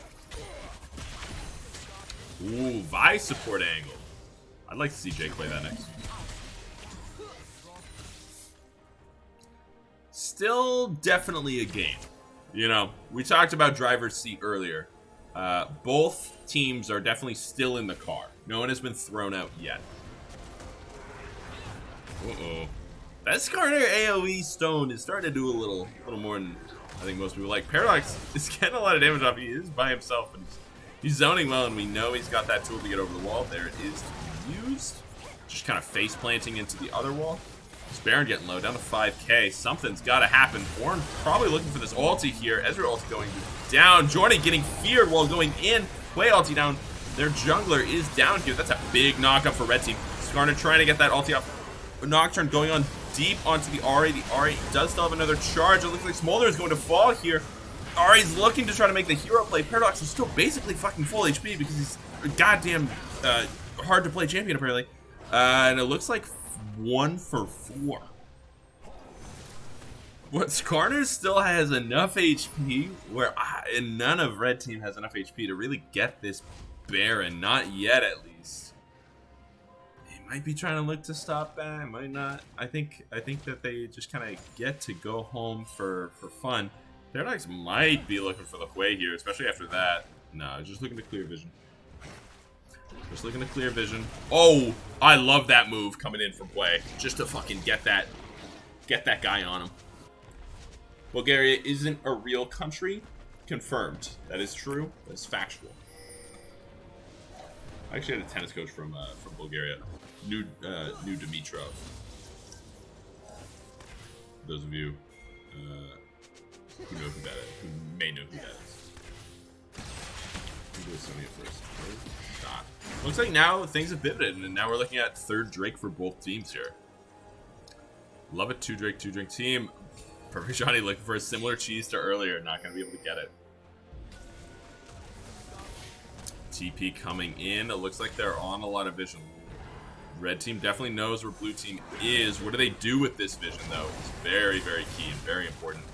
crap. Ooh, Vi support angle. I'd like to see Jake play that next. Still definitely a game. You know, we talked about driver's seat earlier. Both teams are definitely still in the car. No one has been thrown out yet. Uh-oh. That Skarner AoE stone is starting to do a little more than I think most people like. Paradox is getting a lot of damage off. He is by himself, but he's zoning well, and we know he's got that tool to get over the wall. There it is to be used. Just kind of face planting into the other wall. This Baron getting low, down to 5k. Something's got to happen. Ornn probably looking for this ulti here. Ezreal ulti going down. Jordan getting feared while going in. Play ulti down. Their jungler is down here. That's a big knockup for red team. Skarner trying to get that ulti off. Nocturne going on deep onto the Ahri. The Ahri does still have another charge. It looks like Smolder is going to fall here. Ahri's looking to try to make the hero play. Paradox is still basically fucking full HP because he's a goddamn hard to play champion apparently. And it looks like 1 for 4. But Skarner still has enough HP where and none of red team has enough HP to really get this Baron. Not yet, at least. He might be trying to look to stop that. Might not. I think that they just kind of get to go home for fun. Paradox might be looking for the Hui here, especially after that. No, just looking to clear vision. Just looking to clear vision. Oh, I love that move coming in from Hui, just to fucking get that guy on him. Bulgaria isn't a real country. Confirmed. That is true. That is factual. I actually had a tennis coach from Bulgaria, New Dimitrov. Those of you who know who that is, who may know who that is. Who goes Sonya first? Not. Looks like now things have pivoted, and now we're looking at third Drake for both teams here. Love it, two Drake team. Perfect Johnny looking for a similar cheese to earlier, not gonna be able to get it. TP coming in. It looks like they're on a lot of vision. Red team definitely knows where blue team is. What do they do with this vision, though? It's very, very key and very important.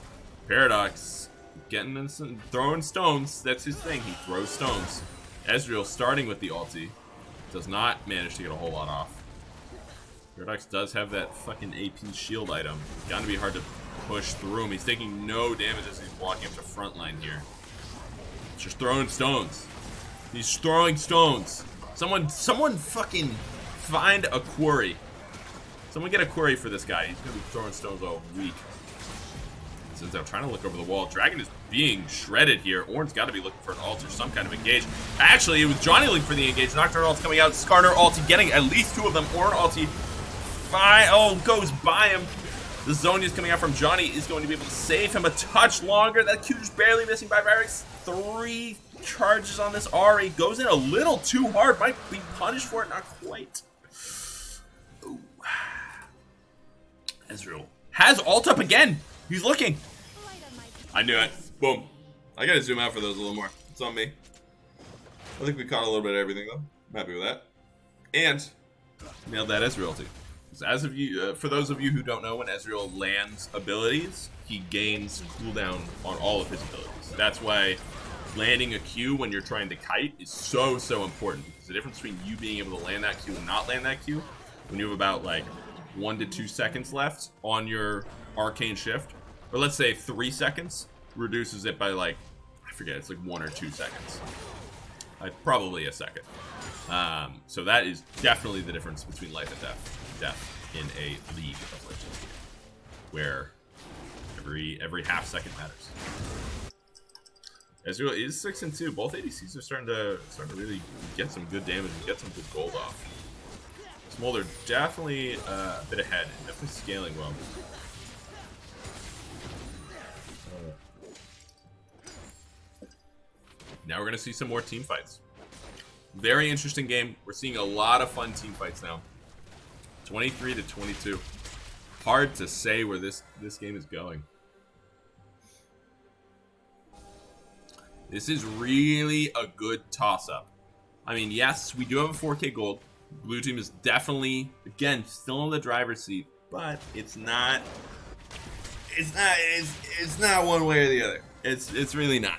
Paradox getting in some, throwing stones. That's his thing. He throws stones. Ezreal starting with the ulti. Does not manage to get a whole lot off. Paradox does have that fucking AP shield item. Gonna be hard to push through him. He's taking no damage as he's walking up to front line here. Just throwing stones. He's throwing stones. Someone fucking find a quarry. Someone get a quarry for this guy. He's gonna be throwing stones all week. Since I'm trying to look over the wall, Dragon is being shredded here. Ornn's got to be looking for an ult or some kind of engage. Actually, it was Johnny looking for the engage. Nocturne ult's coming out. Skarner ulti getting at least 2 of them. Ornn ulti. Goes by him. The Zhonya's coming out from Johnny is going to be able to save him a touch longer. That Q just barely missing by Varix. 3 charges on this Ahri. Goes in a little too hard. Might be punished for it. Not quite. Ooh. Ezreal has ult up again. He's looking. I knew it. Boom. I gotta zoom out for those a little more. It's on me. I think we caught a little bit of everything, though. I'm happy with that. And nailed that Ezreal ulti. As of you, for those of you who don't know, when Ezreal lands abilities, he gains cooldown on all of his abilities. That's why landing a Q when you're trying to kite is so important. Because the difference between you being able to land that Q and not land that Q, when you have about like 1 to 2 seconds left on your arcane shift, or let's say 3 seconds, reduces it by like, I forget, it's like 1 or 2 seconds. Probably a second. So that is definitely the difference between life and death in a League of Legends game, where every half second matters. Ezreal is 6-2. Both ADCs are starting to really get some good damage and get some good gold off. Smolder definitely a bit ahead, definitely scaling well. Now we're going to see some more team fights. Very interesting game. We're seeing a lot of fun team fights now. 23-22. Hard to say where this game is going. This is really a good toss-up. I mean, yes, we do have a 4K gold. Blue team is definitely, again, still in the driver's seat, but it's not one way or the other. It's really not.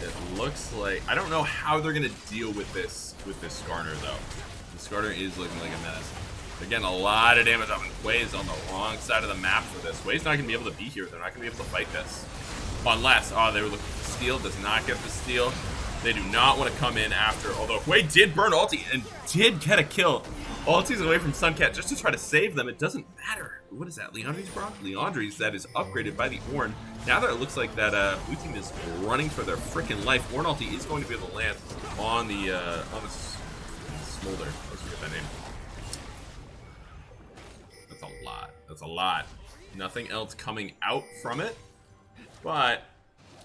It looks like, I don't know how they're gonna deal with this Skarner though. The Skarner is looking like a mess. They're getting a lot of damage off, and Hwei is on the wrong side of the map for this. Hwei's not gonna be able to be here. They're not gonna be able to fight this. Unless, they were looking for the steal, does not get the steal. They do not want to come in after, although Hwei did burn ulti and did get a kill. Ulti's away from Suncat just to try to save them. It doesn't matter. What is that, Leandri's bro? Leandri's that is upgraded by the Ornn. Now that it looks like that blue team is running for their freaking life, Ornn ulti is going to be able to land on the Smolder. Let's forget that name. That's a lot. That's a lot. Nothing else coming out from it, but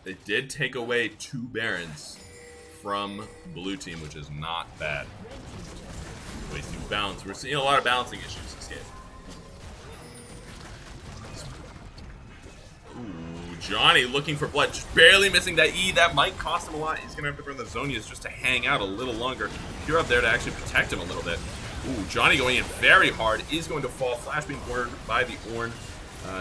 they did take away 2 Barons from blue team, which is not bad. Wasting balance. We're seeing a lot of balancing issues this game. Ooh, Johnny looking for blood, just barely missing that E. That might cost him a lot. He's gonna have to burn the Zhonya's just to hang out a little longer. You're up there to actually protect him a little bit. Ooh, Johnny going in very hard, is going to fall. Flash being burned by the Ornn.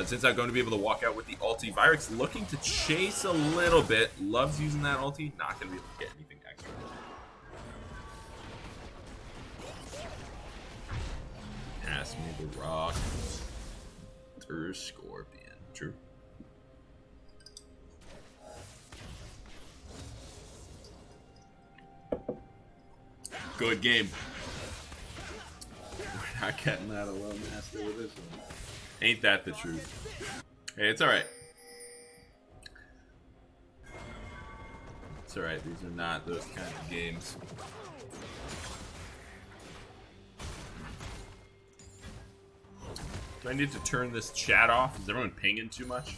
Since I'm going to be able to walk out with the ulti. Vyrix looking to chase a little bit. Loves using that ulti. Not going to be able to get anything extra. Pass me the rock. Scorpion. True. Good game. We're not getting that alone master with this one. Ain't that the truth? Hey, it's alright. It's alright, these are not those kind of games. Do I need to turn this chat off? Is everyone pinging too much?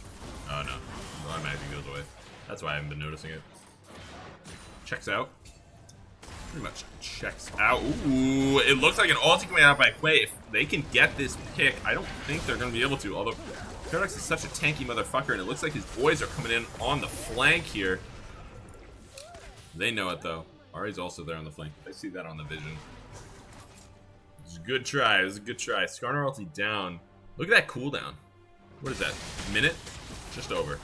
Oh no, it automatically goes away. That's why I haven't been noticing it. Checks out. Pretty much checks out. Ooh, it looks like an ulti coming out by Hwei. If they can get this pick, I don't think they're going to be able to. Although, Paradox is such a tanky motherfucker, and it looks like his boys are coming in on the flank here. They know it, though. Ari's also there on the flank. I see that on the vision. It's a good try. It was a good try. Skarner ulti down. Look at that cooldown. What is that? Minute? Just over.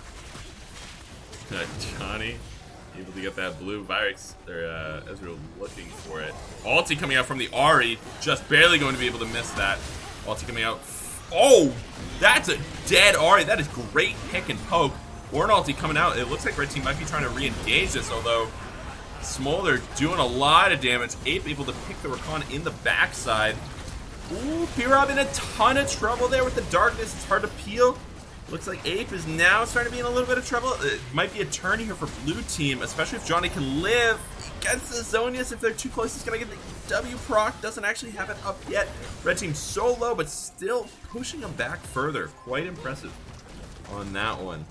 Johnny able to get that blue. Virix, or Ezreal looking for it. Ulti coming out from the Ari. Just barely going to be able to miss that. Ulti coming out. Oh! That's a dead Ari. That is great pick and poke. Ornn ulti coming out. It looks like red team might be trying to re-engage this, although Smolder doing a lot of damage. Ape able to pick the Rakan in the backside. Ooh, P-Rob in a ton of trouble there with the darkness. It's hard to peel. Looks like Ape is now starting to be in a little bit of trouble. It might be a turn here for blue team, especially if Johnny can live against the Zonius. If they're too close, he's going to get the W proc. Doesn't actually have it up yet. Red team so low, but still pushing him back further. Quite impressive on that one.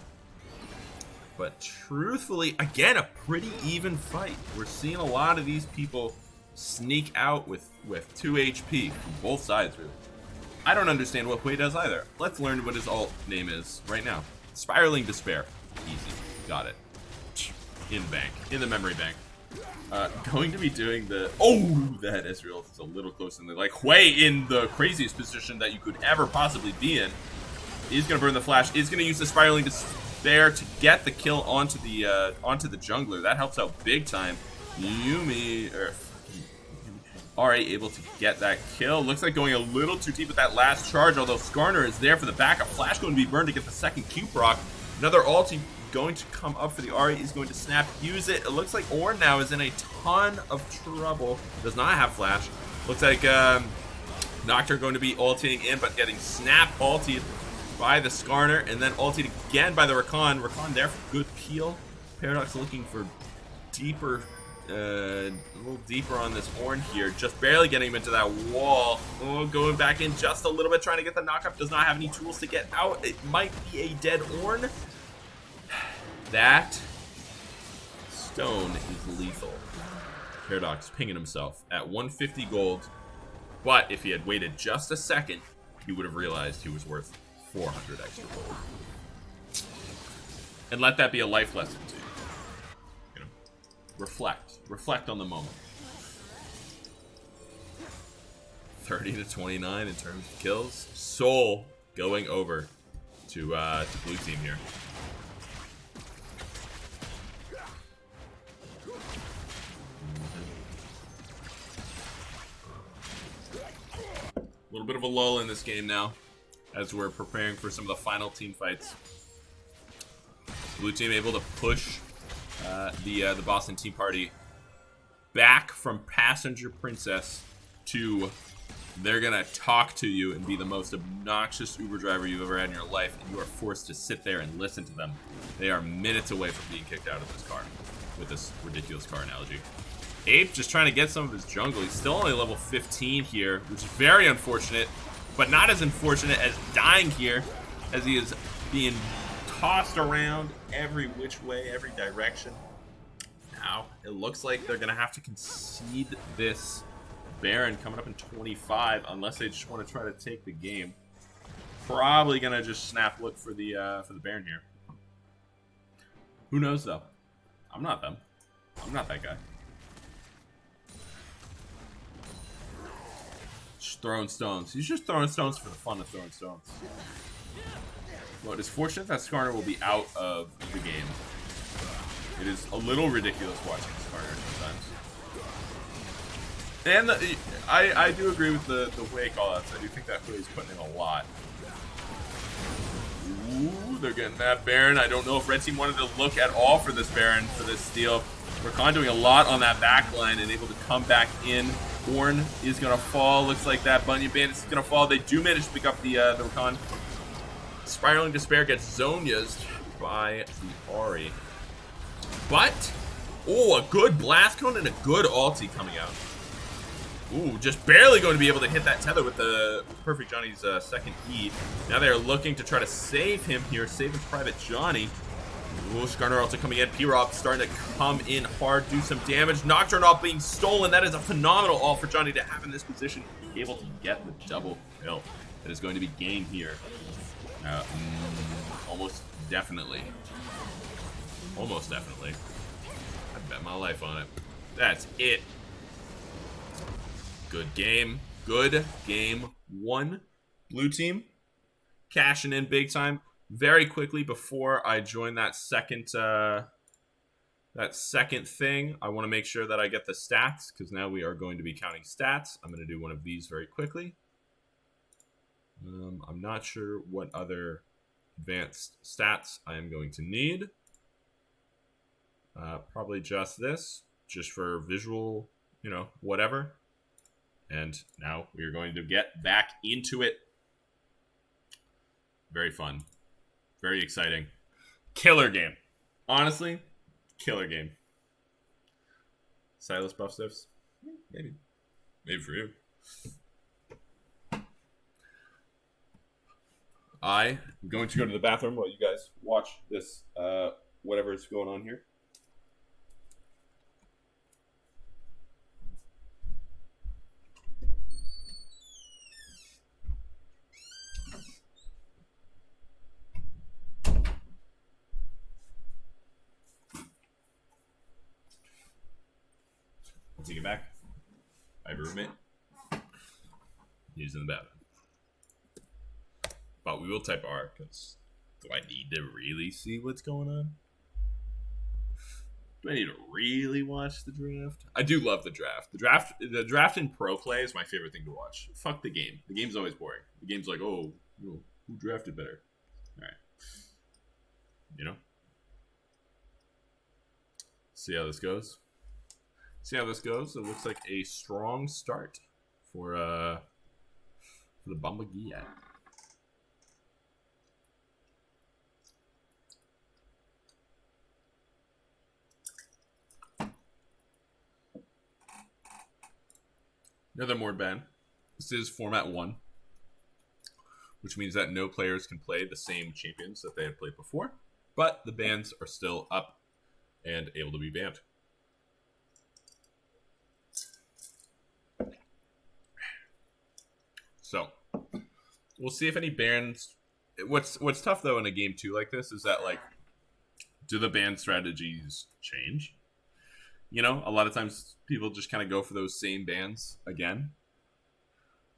But truthfully, again, a pretty even fight. We're seeing a lot of these people sneak out with 2 HP from both sides, really. I don't understand what Hui does either. Let's learn what his alt name is right now. Spiraling Despair. Easy. Got it. In bank. In the memory bank. Going to be doing the... Oh, that Ezreal is a little closer than like Hui in the craziest position that you could ever possibly be in. He's going to burn the flash. He's going to use the Spiraling Despair to get the kill onto the jungler. That helps out big time. Yumi... Ari able to get that kill. Looks like going a little too deep with that last charge, although Skarner is there for the backup. Flash going to be burned to get the second Q proc. Another ulti going to come up for the Ari. He's going to snap, use it. It looks like Ornn now is in a ton of trouble. Does not have flash. Looks like Nocturne going to be ulting in, but getting snap ultied by the Skarner, and then ultied again by the Rakan. Rakan there for good peel. Paradox looking for deeper... a little deeper on this Ornn here, just barely getting him into that wall. Oh, going back in just a little bit, trying to get the knockup. Does not have any tools to get out. It might be a dead Ornn. That stone is lethal. Paradox pinging himself at 150 gold, but if he had waited just a second, he would have realized he was worth 400 extra gold. And let that be a life lesson to you. Reflect on the moment. 30 to 29 in terms of kills. Soul going over to blue team here. A little bit of a lull in this game now, as we're preparing for some of the final team fights. Blue team able to push the Boston Tea Party back from Passenger Princess to they're gonna talk to you and be the most obnoxious Uber driver you've ever had in your life, and you are forced to sit there and listen to them. They are minutes away from being kicked out of this car, with this ridiculous car analogy. Ape just trying to get some of his jungle. He's still only level 15 here, which is very unfortunate, but not as unfortunate as dying here, as he is being tossed around every which way, every direction. Now, it looks like they're going to have to concede this Baron coming up in 25, unless they just want to try to take the game. Probably going to just snap look for the Baron here. Who knows, though? I'm not them. I'm not that guy. Just throwing stones. He's just throwing stones for the fun of throwing stones. Well, it is fortunate that Skarner will be out of the game. It is a little ridiculous watching Skarner sometimes. And I do agree with the way callouts. I do think that Hui's putting in a lot. Ooh, they're getting that Baron. I don't know if Red Team wanted to look at all for this Baron, for this steal. Rakan doing a lot on that back line and able to come back in. Ornn is going to fall. Looks like that Bunyan Bandit is going to fall. They do manage to pick up the Rakan. Spiraling Despair gets Zonia'd by the Ari. But, oh, a good Blast Cone and a good ulti coming out. Ooh, just barely going to be able to hit that tether with the Perfect Johnny's second E. Now they're looking to try to save him here, saving Private Johnny. Ooh, Skarner also coming in. P-Rob starting to come in hard, do some damage. Nocturne ult being stolen. That is a phenomenal ult for Johnny to have in this position. Able to get the double kill that is going to be gained here. Almost definitely. Almost definitely. Bet my life on it. That's it. Good game. Good game. 1. Blue team cashing in big time. Very quickly before I join that second thing, I want to make sure that I get the stats, because now we are going to be counting stats. I'm going to do one of these very quickly. I'm not sure what other advanced stats I am going to need. Probably just this, just for visual, whatever. And now we are going to get back into it. Very fun. Very exciting. Killer game. Honestly, killer game. Silas buff stiffs? Maybe. Maybe for you. I am going to go to the bathroom while you guys watch this, whatever is going on here. I'll take it back. I have a roommate. He's in the bathroom. But we will type R, because do I need to really see what's going on? Do I need to really watch the draft? I do love the draft. The draft in pro play is my favorite thing to watch. Fuck the game. The game's always boring. The game's like, who drafted better? All right. See how this goes. It looks like a strong start for the BOMBOGYATT. Another more ban. This is format 1, which means that no players can play the same champions that they had played before, but the bans are still up and able to be banned. So we'll see if any bans. What's tough though in a game 2 like this is that, like, do the ban strategies change? A lot of times people just kind of go for those same bans again.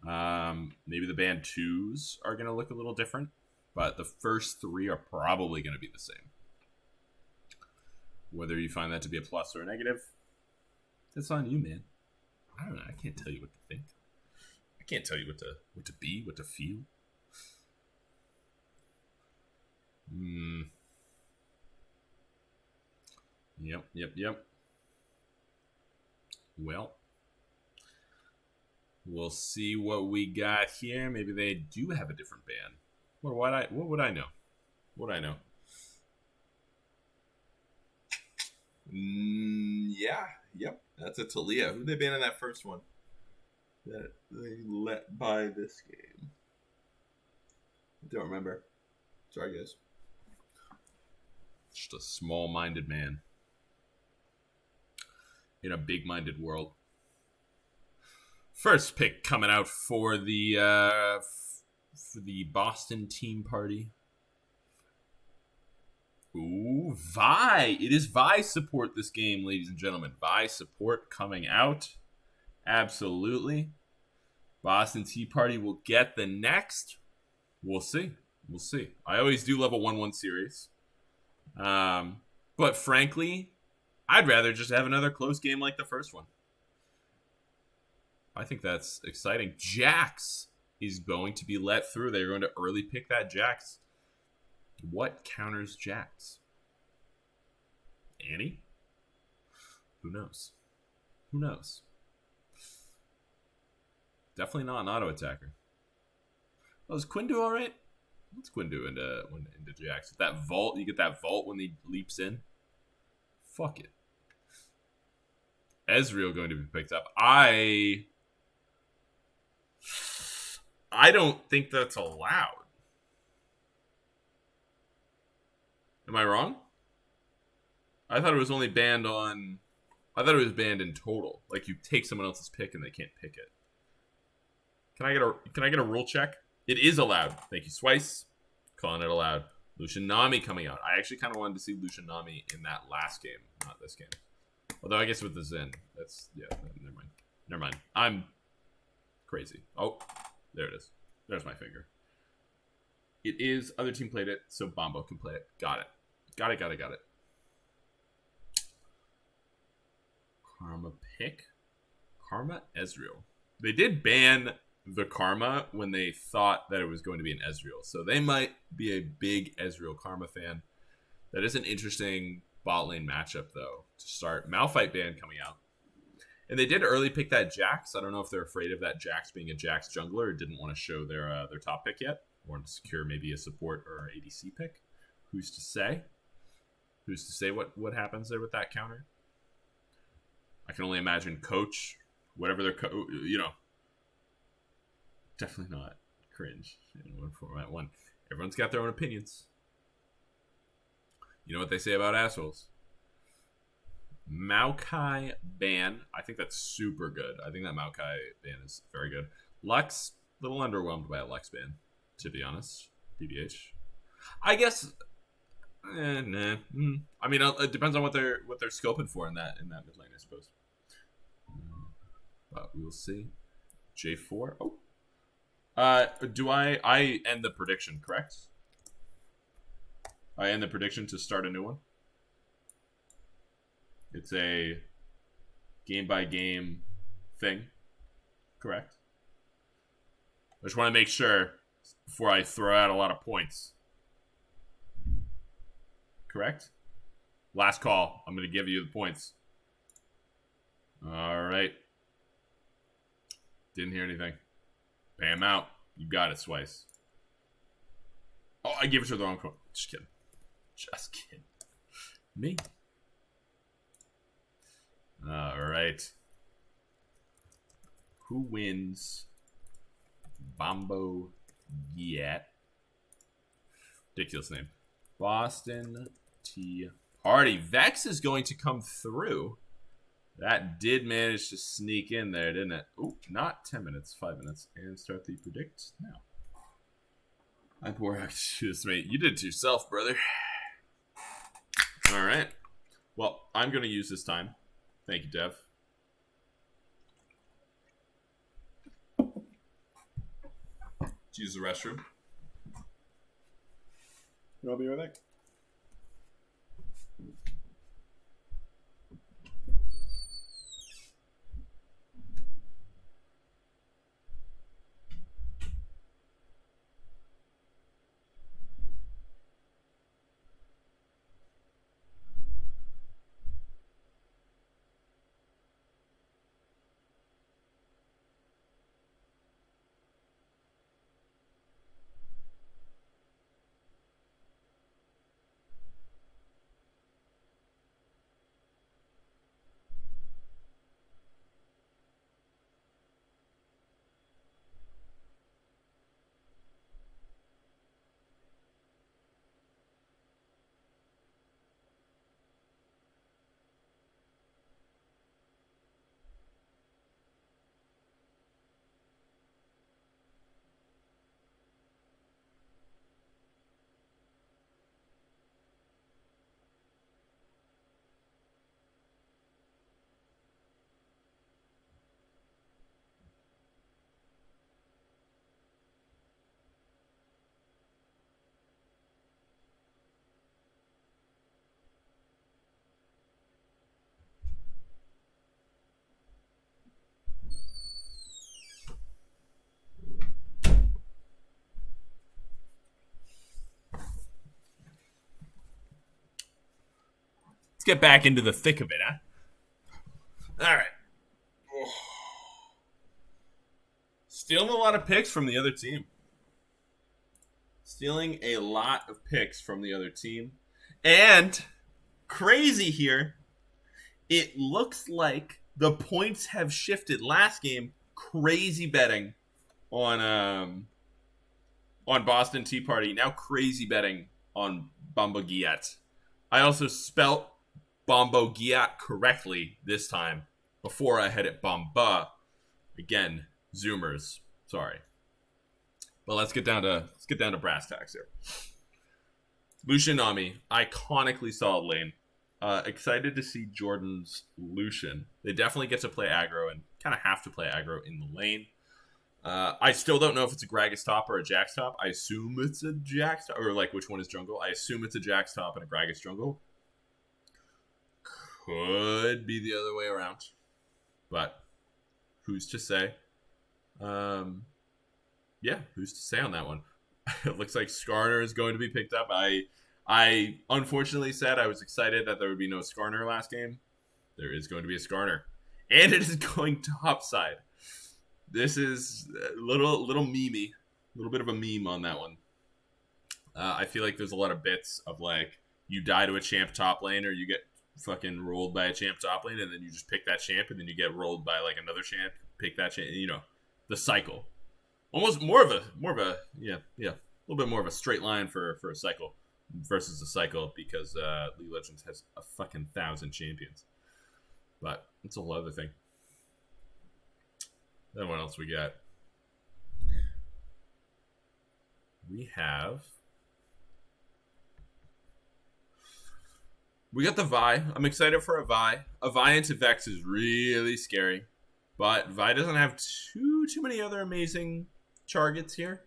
Maybe the band 2s are going to look a little different, but the first 3 are probably going to be the same. Whether you find that to be a plus or a negative, that's on you, man. I don't know. I can't tell you what to think. I can't tell you what to be, what to feel. Yep. Well, we'll see what we got here. Maybe they do have a different band. What would I know? Yeah. Yep. That's a Talia. Who they banned in that first one? That they let by this game. I don't remember. Sorry, guys. Just a small-minded man in a big-minded world. First pick coming out for the Boston team party. Ooh, Vi. It is Vi support this game, ladies and gentlemen. Vi support coming out. Absolutely. Boston Tea Party will get the next. We'll see. I always do love a 1-1 series. But frankly, I'd rather just have another close game like the first one. I think that's exciting. Jax is going to be let through. They're going to early pick that Jax. What counters Jax? Annie? Who knows? Definitely not an auto attacker. Oh, is Quinn do all right? What's Quinn do into Jax? That vault, you get that vault when he leaps in. Fuck it. Ezreal going to be picked up. I don't think that's allowed. Am I wrong? I thought it was only banned on. I thought it was banned in total. Like, you take someone else's pick and they can't pick it. Can I get a rule check? It is allowed. Thank you, Swice. Calling it allowed. Lucian Nami coming out. I actually kind of wanted to see Lucian Nami in that last game, not this game. Although I guess with the Zen, that's never mind. I'm crazy. Oh, there it is. There's my finger. It is other team played it, so Bombo can play it. Got it. Got it. Karma pick. Karma Ezreal. They did ban the Karma when they thought that it was going to be an Ezreal. So they might be a big Ezreal Karma fan. That is an interesting bot lane matchup, though, to start. Malphite ban coming out. And they did early pick that Jax. I don't know if they're afraid of that Jax being a Jax jungler or didn't want to show their top pick yet. Wanted to secure maybe a support or ADC pick. Who's to say? Who's to say what happens there with that counter? I can only imagine coach, whatever their definitely not cringe in one format one. Everyone's got their own opinions. You know what they say about assholes. Maokai ban. I think that's super good. I think that Maokai ban is very good. Lux, a little underwhelmed by a Lux ban, to be honest. BBH. I guess. Nah. I mean, it depends on what they're scoping for in that mid lane, I suppose. But we'll see. J4. Oh. Do I end the prediction, correct? I end the prediction to start a new one. It's a game-by-game thing, correct? I just want to make sure before I throw out a lot of points. Correct? Last call. I'm going to give you the points. All right. Didn't hear anything. Pay him out. You got it, Swice. Oh, I gave it to the wrong quote. Just kidding. Me. All right. Who wins? BOMBOGYATT. Ridiculous name. Boston Tea Party. Vex is going to come through. That did manage to sneak in there, didn't it? Ooh, not 10 minutes, 5 minutes. And start the predict now. I poor actress, mate. You did it to yourself, brother. All right. Well, I'm going to use this time. Thank you, Dev. Use the restroom. I'll be right back. Let's get back into the thick of it, huh? All right. Stealing a lot of picks from the other team. And crazy here, it looks like the points have shifted. Last game, crazy betting on Boston Tea Party. Now crazy betting on BOMBOGYATT. I also spelt BOMBOGYATT correctly this time before I had it Bomba. Again, Zoomers. Sorry. But let's get down to brass tacks here. Lucian Nami, iconically solid lane. Excited to see Jordan's Lucian. They definitely get to play aggro and kind of have to play aggro in the lane. I still don't know if it's a Gragas top or a Jax top. I assume it's a Jax top, or like which one is jungle. I assume it's a Jax top and a Gragas jungle. Could be the other way around, but who's to say? Yeah, who's to say on that one? It looks like Skarner is going to be picked up. I unfortunately said I was excited that there would be no Skarner last game. There is going to be a Skarner, and it is going topside. This is a little memey, a little bit of a meme on that one. I feel like there's a lot of bits of like you die to a champ top lane, or you get fucking rolled by a champ top lane, and then you just pick that champ, and then you get rolled by like another champ, pick that champ. You know, the cycle. Almost more of a yeah, a little bit more of a straight line for a cycle versus a cycle, because League of Legends has a fucking 1,000 champions. But it's a whole other thing. Then what else we got? We got the Vi. I'm excited for a Vi. A Vi into Vex is really scary, but Vi doesn't have too many other amazing targets here.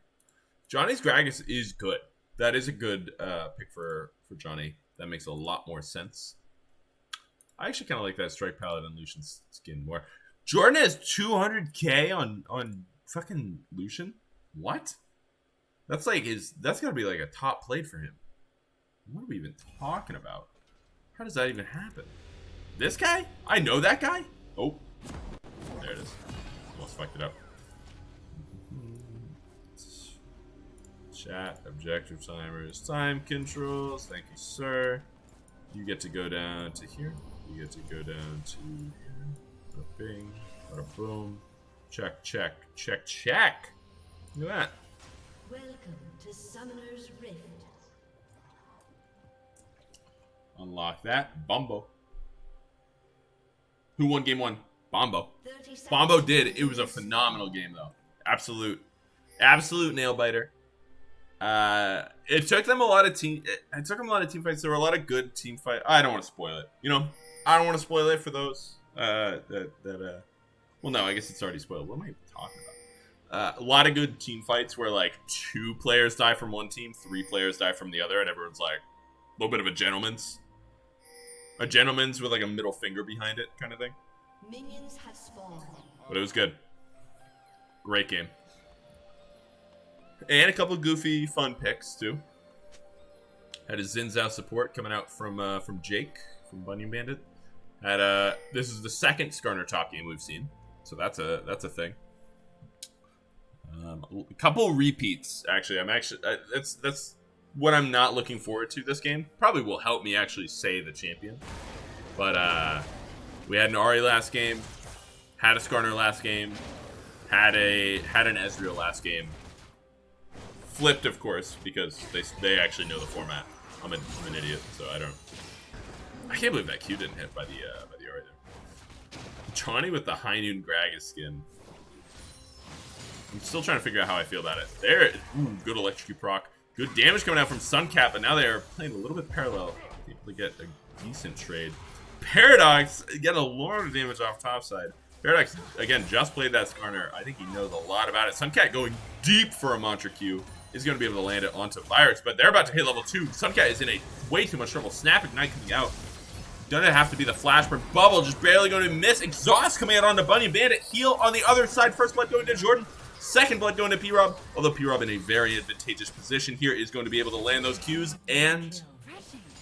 Johnny's Gragas is good. That is a good pick for Johnny. That makes a lot more sense. I actually kind of like that Strike Paladin Lucian skin more. Jordan has 200k on fucking Lucian. What? That's gotta be like a top plate for him. What are we even talking about? How does that even happen? This guy? I know that guy? Oh. There it is. Almost fucked it up. Chat, objective timers, time controls. Thank you, sir. You get to go down to here. You get to go down to here. Bada bing, bada boom. Check, check, check, check. Look at that. Welcome to Summoner's Rift. Unlock that. Bombo. Who won game one? Bombo. Bombo did. It was a phenomenal game, though. Absolute nail biter. It took them a lot of team. It took them a lot of team fights. There were a lot of good team fights. I don't want to spoil it. You know, I don't want to spoil it for those well, no, I guess it's already spoiled. What am I talking about? A lot of good team fights where like 2 players die from one team, 3 players die from the other, and everyone's like a little bit of a gentleman's with like a middle finger behind it kind of thing. Minions have spawned. But it was good. Great game. And a couple goofy fun picks too. Had a Xin Zhao support coming out from Jake from Bunyan Bandit. Had this is the second Skarner top game we've seen, so that's a thing. A couple repeats actually. That's what I'm not looking forward to this game. Probably will help me actually say the champion. But we had an Ahri last game, had a Skarner last game, had an Ezreal last game. Flipped, of course, because they actually know the format. I'm an idiot, so I can't believe that Q didn't hit by the Ahri there. Johnny with the High Noon Gragas skin. I'm still trying to figure out how I feel about it. There, ooh, good electrocute proc. Good damage coming out from Suncat, but now they are playing a little bit parallel. Able to get a decent trade. Paradox get a lot of damage off topside. Paradox, again, just played that Skarner. I think he knows a lot about it. Suncat going deep for a Mantra Q is going to be able to land it onto Virus, but they're about to hit level 2. Suncat is in way too much trouble. Snap Ignite coming out. Gonna have to be the flash burn. Bubble just barely going to miss. Exhaust coming out onto Bunny Bandit. Heal on the other side. First blood going to Jordan. Second blood going to P-Rob. Although P-Rob in a very advantageous position here is going to be able to land those Qs. And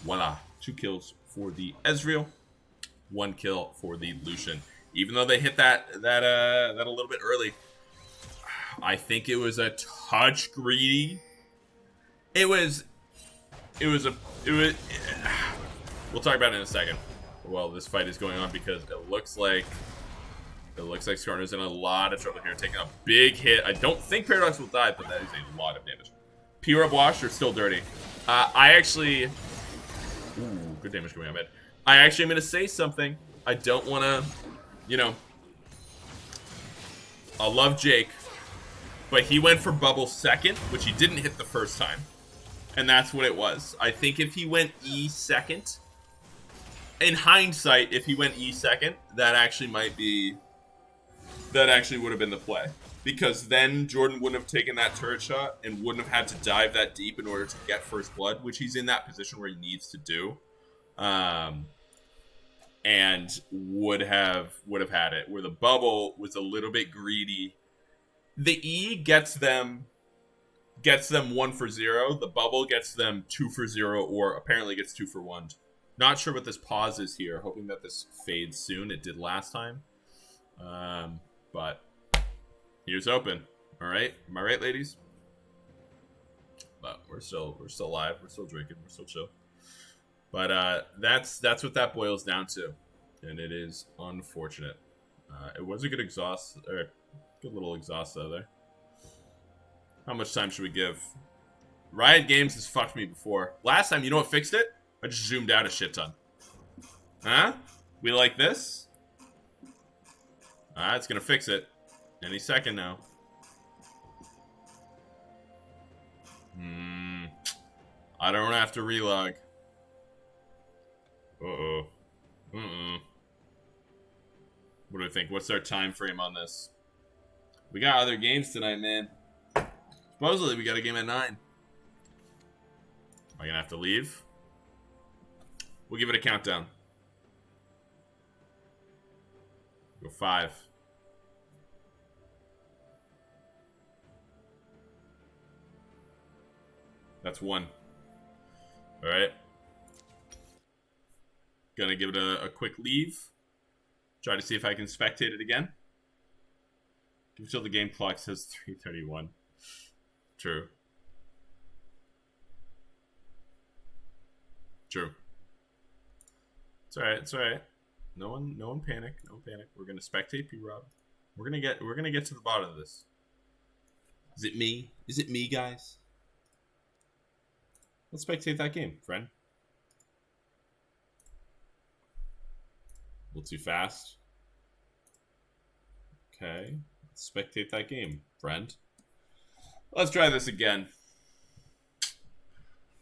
voila. 2 kills for the Ezreal. 1 kill for the Lucian. Even though they hit that a little bit early, I think it was a touch greedy. It was. We'll talk about it in a second. Well, this fight is going on because it looks like Skarner's in a lot of trouble here, taking a big hit. I don't think Paradox will die, but that is a lot of damage. P-Rub Wash are still dirty. Ooh, good damage coming out mid. I actually am going to say something. I don't want to, I love Jake, but he went for Bubble second, which he didn't hit the first time. And that's what it was. I think if he went E second, in hindsight, if he went E second, that actually would have been the play. Because then Jordan wouldn't have taken that turret shot and wouldn't have had to dive that deep in order to get first blood, which he's in that position where he needs to do. And would have had it. Where the bubble was a little bit greedy. The E gets them 1 for 0. The bubble gets them 2 for 0, or apparently gets 2 for 1. Not sure what this pause is here. Hoping that this fades soon. It did last time. But here's open. All right, am I right, ladies? But we're still alive. We're still drinking. We're still chill. But that's what that boils down to, and it is unfortunate. It was a good exhaust, or good little exhaust though there. How much time should we give? Riot Games has fucked me before. Last time, you know what fixed it? I just zoomed out a shit ton. Huh? We like this? It's gonna fix it any second now. I don't have to relog. Uh-oh. What do we think? What's our time frame on this? We got other games tonight, man. Supposedly, we got a game at 9. Am I gonna have to leave? We'll give it a countdown. Go 5. That's 1. All right. Gonna give it a quick leave. Try to see if I can spectate it again. Give it till the game clock says 3:31. True. It's alright, it's alright. No one panic. No one panic. We're gonna spectate P-Rob. We're gonna get to the bottom of this. Is it me? Is it me, guys? Let's spectate that game, friend. A little too fast. Okay. Let's spectate that game, friend. Let's try this again.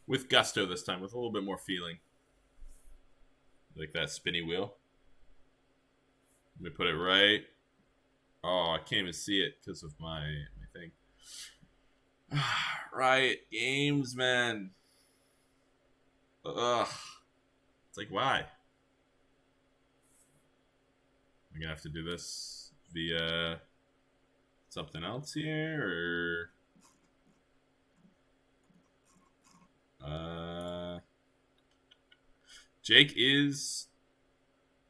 With gusto this time, with a little bit more feeling. Like that spinny wheel. Let me put it right. Oh, I can't even see it because of my thing. Right. Games, man. Ugh. It's like, why? I'm gonna have to do this via something else here, or Jake is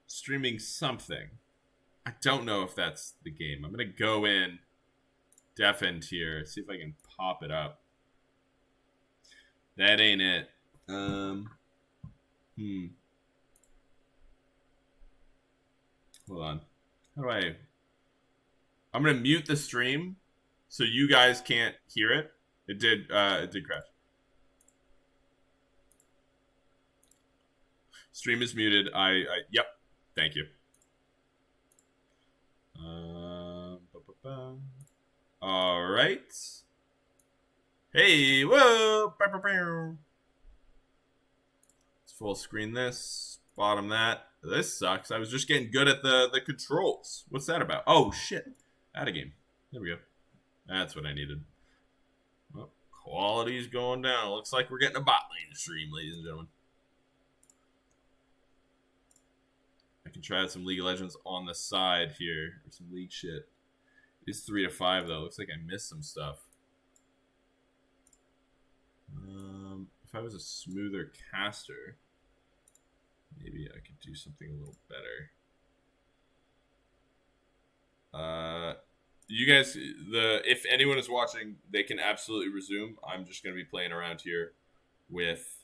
streaming something. I don't know if that's the game. I'm gonna go in deafened here, see if I can pop it up. That ain't it. Hold on. How do I'm gonna mute the stream so you guys can't hear it. It did crash. Stream is muted. Yep. Thank you. All right. Hey, whoa. Let's full screen this. Bottom that. This sucks. I was just getting good at the controls. What's that about? Oh, shit. Add a game. There we go. That's what I needed. Well, quality's going down. Looks like we're getting a bot lane stream, ladies and gentlemen. I can try out some League of Legends on the side here. Or some League shit. It's 3 to 5, though. Looks like I missed some stuff. If I was a smoother caster, maybe I could do something a little better. You guys, if anyone is watching, they can absolutely resume. I'm just going to be playing around here with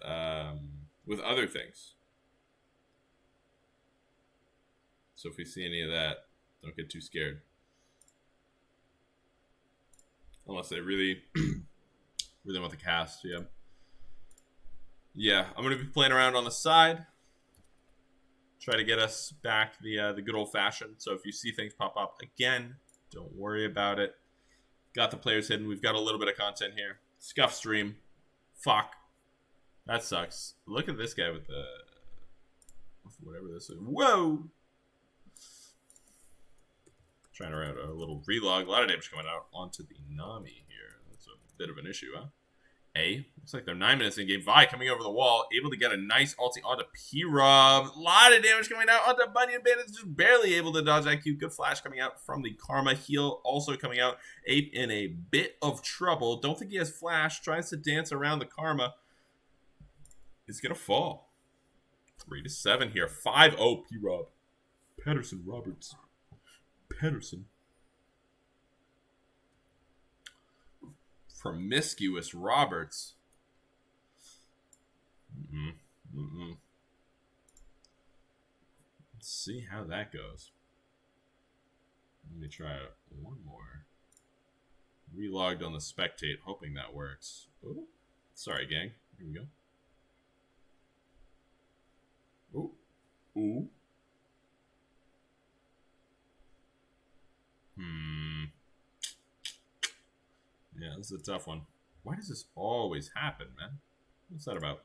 other things. So if we see any of that, don't get too scared. Unless they really want the cast, yeah. Yeah, I'm going to be playing around on the side. Try to get us back the good old-fashioned. So if you see things pop up again, don't worry about it. Got the players hidden. We've got a little bit of content here. Scuff stream. Fuck. That sucks. Look at this guy with the whatever this is. Whoa! Trying to write a little relog. A lot of damage coming out onto the Nami here. That's a bit of an issue, huh? Looks like they're 9 minutes in game. Vi coming over the wall, able to get a nice ulti onto P-Rob. A lot of damage coming out onto Bunyan Bandits, just barely able to dodge that Q. Good flash coming out from the Karma. Heal also coming out. Ape in a bit of trouble. Don't think he has flash. Tries to dance around the Karma. It's going to fall. 3-7 here. 5-0 P-Rob. Patterson Roberts. Patterson. Promiscuous Roberts. Let's see how that goes. Let me try one more. Relogged on the spectate, hoping that works. Oh, sorry, gang. Here we go. Oh, ooh. Yeah, this is a tough one. Why does this always happen, man? What's that about?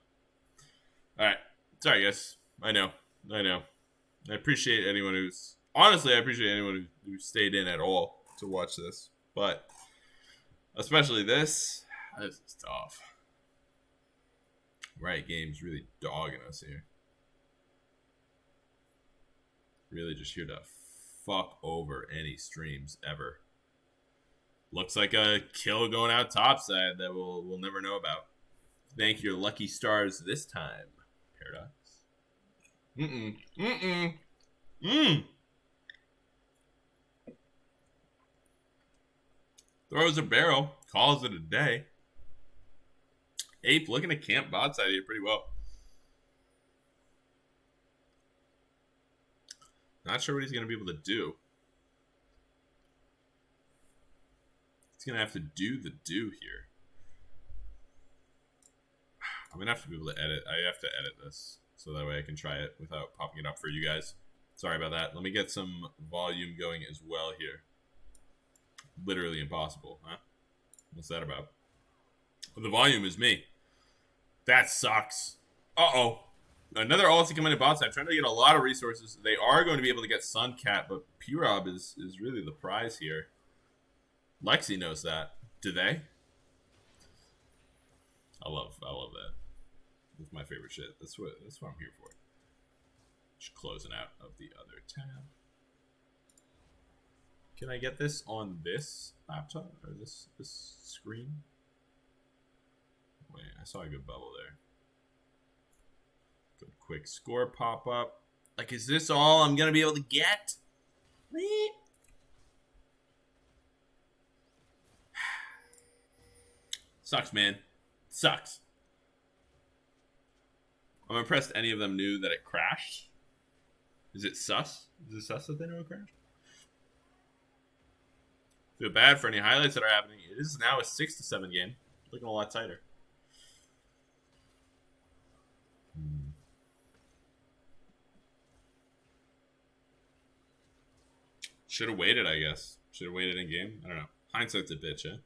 Alright. Sorry, guys. I know. I appreciate anyone who's... Honestly, I appreciate anyone who stayed in at all to watch this. But, especially this is tough. Riot Games really dogging us here. Really just here to fuck over any streams ever. Looks like a kill going out topside that we'll never know about. Thank your lucky stars this time, Paradox. Throws a barrel, calls it a day. Ape looking to camp bot side here pretty well. Not sure what he's going to be able to do. He's going to have to do the do here. I'm going to have to be able to edit. I have to edit this so that way I can try it without popping it up for you guys. Sorry about that. Let me get some volume going as well here. Literally impossible, huh? What's that about? Well, the volume is me. That sucks. Uh-oh. Another ulti coming in bot side. Trying to get a lot of resources. They are going to be able to get Suncat, but P-Rob is really the prize here. Lexi knows that. Do they? I love that. That's my favorite shit. That's what I'm here for. Just closing out of the other tab. Can I get this on this laptop or this screen? Wait, I saw a good bubble there. Good quick score pop up. Like, is this all I'm gonna be able to get? Sucks, man. Sucks. I'm impressed any of them knew that it crashed. Is it sus? Is it sus that they know it crashed? Feel bad for any highlights that are happening. It is now a 6-7 game. Looking a lot tighter. Should have waited, I guess. Should have waited in game. I don't know. Hindsight's a bitch, eh?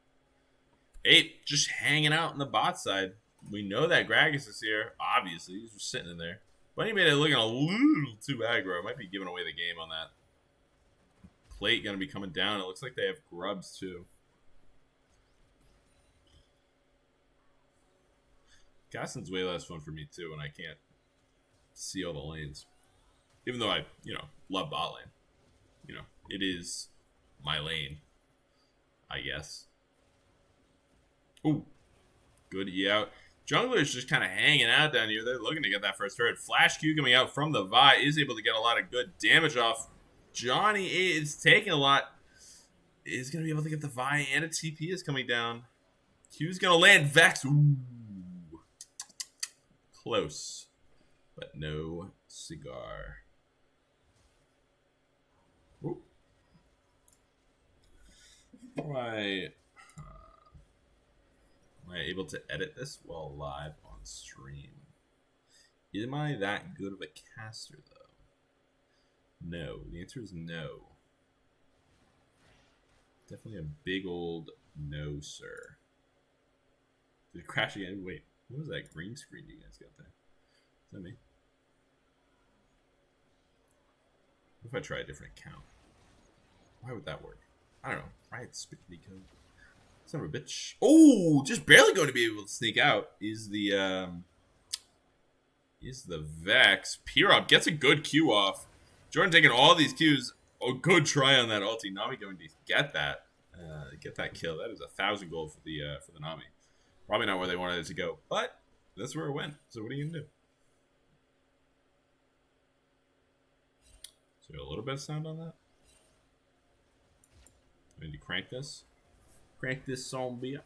Ape just hanging out in the bot side. We know that Gragas is here. Obviously, he's just sitting in there. Bunny made it looking a little too aggro. Might be giving away the game on that. Plate gonna be coming down. It looks like they have grubs too. Casting's way less fun for me too, and I can't see all the lanes. Even though I, love bot lane. It is my lane, I guess. Ooh. Good E out. Jungler's just kind of hanging out down here. They're looking to get that first turret. Flash Q coming out from the Vi is able to get a lot of good damage off. Johnny is taking a lot. Is going to be able to get the Vi, and a TP is coming down. Q's going to land Vex. Ooh. Close. But no cigar. Ooh. Am I able to edit this while live on stream? Am I that good of a caster, though? No. The answer is no. Definitely a big old no, sir. Did it crash again? Wait. What was that green screen you guys got there? Is that me? What if I try a different account? Why would that work? I don't know. Right, spickety code. Son of a bitch. Oh, just barely going to be able to sneak out is the Vex. Pirop gets a good Q off. Jordan taking all these Qs. Oh, good try on that ulti. Nami going to get that kill. That is 1,000 gold for the Nami. Probably not where they wanted it to go, but that's where it went. So what are you gonna do? So a little bit of sound on that. I need to crank this. Crank this zombie up.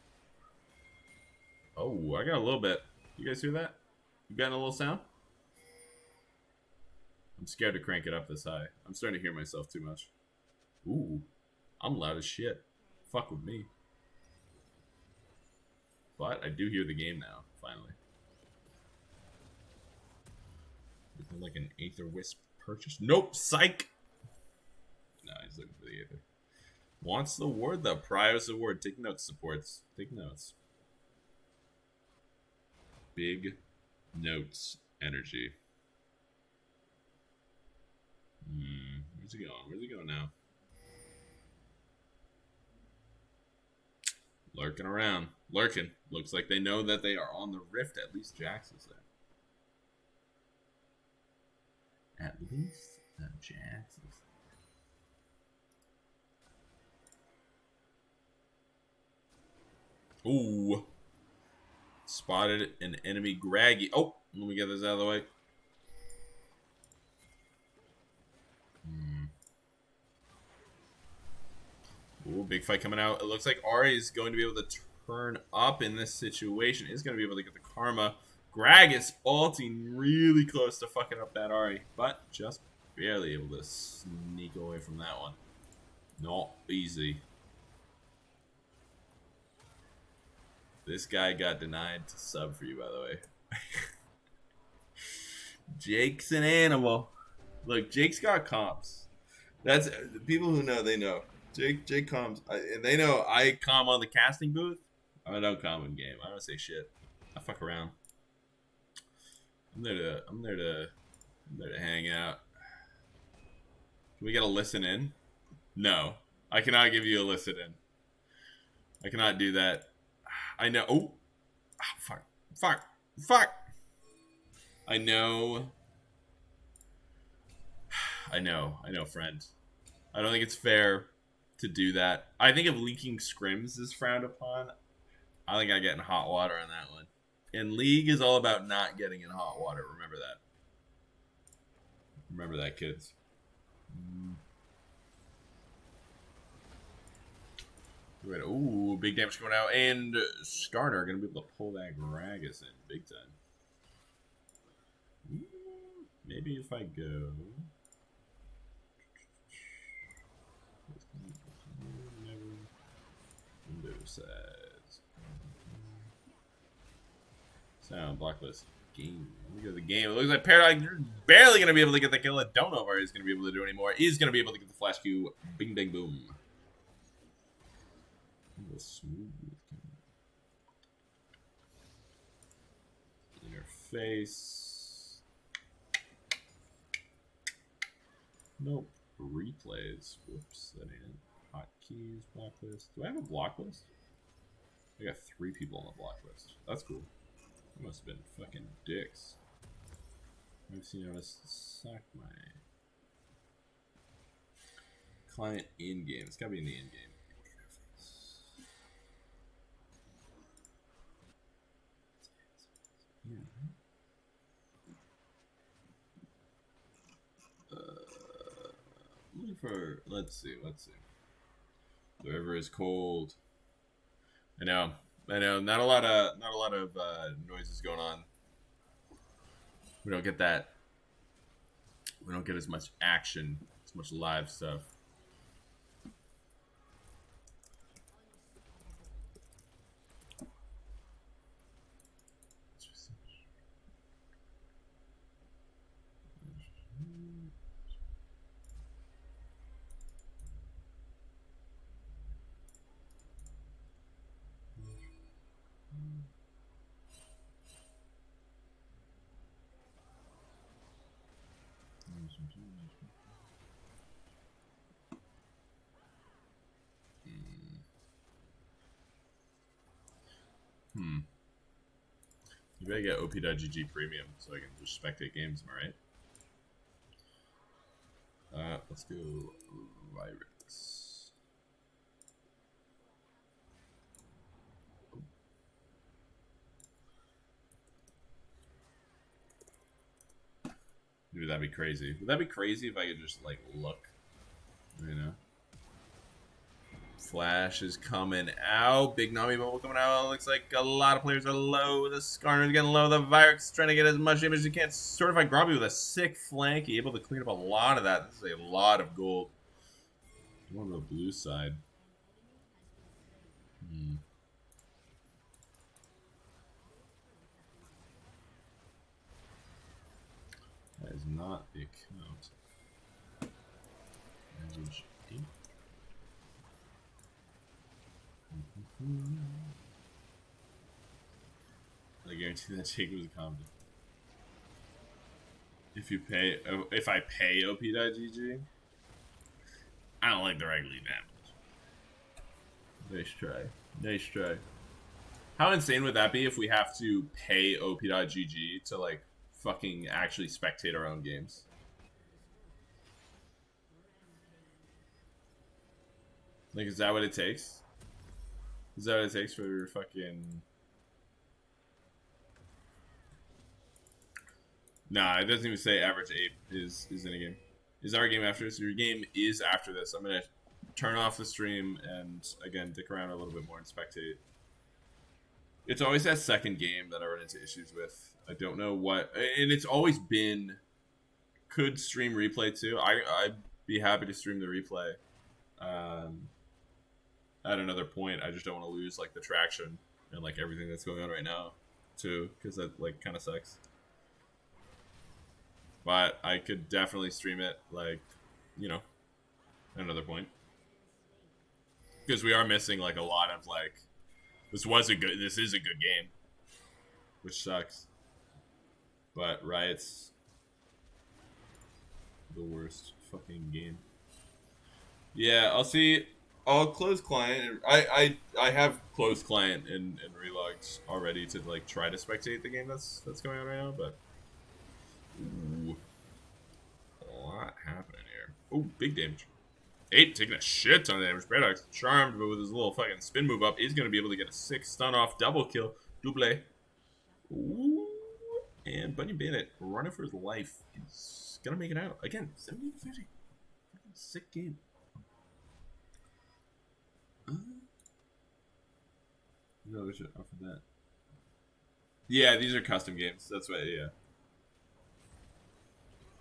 Oh, I got a little bit. You guys hear that? You got a little sound? I'm scared to crank it up this high. I'm starting to hear myself too much. Ooh, I'm loud as shit. Fuck with me. But I do hear the game now, finally. Is there like an Aether Wisp purchase? Nope, psych! No, he's looking for the Aether. Wants the ward though. Prior's award. Take notes, supports. Take notes. Big notes energy. Where's he going? Where's he going now? Lurking around. Lurking. Looks like they know that they are on the rift. At least Jax is there. At least Jax is there. Ooh. Spotted an enemy Graggy. Oh, let me get this out of the way. Ooh, big fight coming out. It looks like Ahri is going to be able to turn up in this situation. Is going to be able to get the karma. Gragas ulting really close to fucking up that Ahri, but just barely able to sneak away from that one. Not easy. This guy got denied to sub for you, by the way. Jake's an animal. Look, Jake's got comps. That's people who know, they know. Jake comms, and they know I comm on the casting booth. I don't comm in game. I don't say shit. I fuck around. I'm there to hang out. Can we get a listen in? No, I cannot give you a listen in. I cannot do that. I know. Oh, fuck. I know, friend. I don't think it's fair to do that. I think if leaking scrims is frowned upon, I think I get in hot water on that one. And League is all about not getting in hot water. Remember that. Remember that, kids. Right. Ooh, big damage coming out. And Skarner going to be able to pull that Gragas in big time. Maybe if I go... Window size. Sound blacklist. Game. Let me go to the game. It looks like Paradox is barely going to be able to get the kill. I don't know if he's going to be able to do anymore. He's going to be able to get the flash Q. Bing, bang, boom. Smooth. Interface. Nope. Replays. Whoops. That ain't it. Hotkeys. Blacklist. Do I have a block list? I got 3 people on the block list. That's cool. That must have been fucking dicks. I've seen how to suck my client in game. It's gotta be in the in game. Looking for, let's see. The river is cold. I know. Not a lot of noises going on. We don't get that. We don't get as much action, as much live stuff. Maybe I get op.gg premium so I can just spectate games, am I right? Let's go virus. Dude, that'd be crazy. Would that be crazy if I could just, like, look? You know? Flash is coming out. Big Nami bubble coming out. Looks like a lot of players are low. The Skarner's getting low. The Virus trying to get as much damage as he can. Certified Grobby with a sick flank. He able to clean up a lot of that. This is a lot of gold. More on the blue side. That is not the account. Average 8. I guarantee that Jake was a comment. If I pay op.gg, I don't like the regular damage. Nice try. Nice try. How insane would that be if we have to pay op.gg to, like, fucking actually spectate our own games? Like, is that what it takes? Is that what it takes for fucking... Nah, it doesn't even say average 8 is in a game. Is our game after this? Your game is after this. I'm going to turn off the stream and, again, dick around a little bit more and spectate. It's always that second game that I run into issues with. I don't know what... And it's always been... Could stream replay too. I'd be happy to stream the replay. At another point, I just don't want to lose, like, the traction and, like, everything that's going on right now too, because that, like, kind of sucks. But I could definitely stream it, like, you know, at another point, because we are missing, like, a lot of, like, this is a good game, which sucks. But Riot's the worst fucking game. Yeah, I'll close client. I have closed client and relogged already to, like, try to spectate the game that's going on right now, but ooh, a lot happening here. Oh, big damage. 8 taking a shit ton of damage. Braddock's charmed, but with his little fucking spin move up, is gonna be able to get a 6 stun off double kill. Double. Ooh, and Bunny Bandit running for his life. He's gonna make it out again. 70-50. Sick game. No, we should offer that. Yeah, these are custom games. That's why, yeah.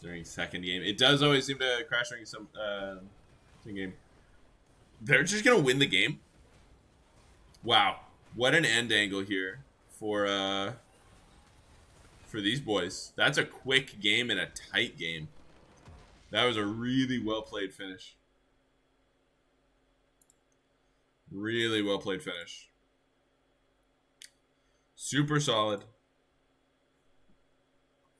During second game. It does always seem to crash during some game. They're just going to win the game? Wow. What an end angle here for these boys. That's a quick game and a tight game. That was a really well-played finish. Really well-played finish. Super solid.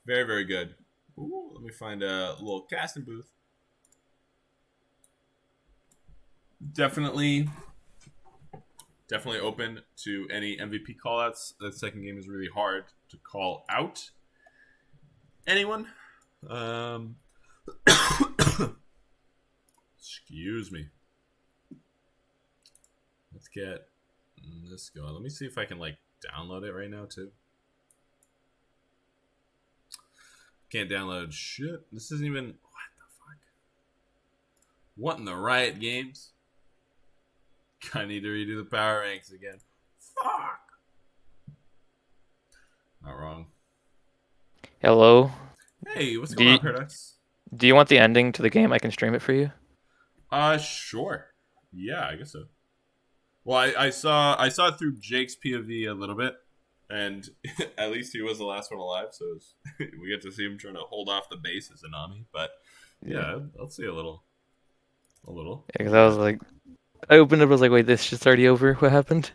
Very, very good. Ooh, let me find a little casting booth. Definitely open to any MVP callouts. The second game is really hard to call out anyone. Excuse me. Let's get this going. Let me see if I can, like, download it right now too. Can't download shit. This isn't even... What the fuck? What in the Riot games? I need to redo the power ranks again. Fuck! Not wrong. Hello? Hey, what's going on, Paradox? Do you want the ending to the game? I can stream it for you. Sure. Yeah, I guess so. Well, I saw it through Jake's POV a little bit, and at least he was the last one alive, so we get to see him trying to hold off the base as Anami. But yeah, I'll see a little. Yeah, because I was like, I opened it, I was like, wait, this shit's already over. What happened?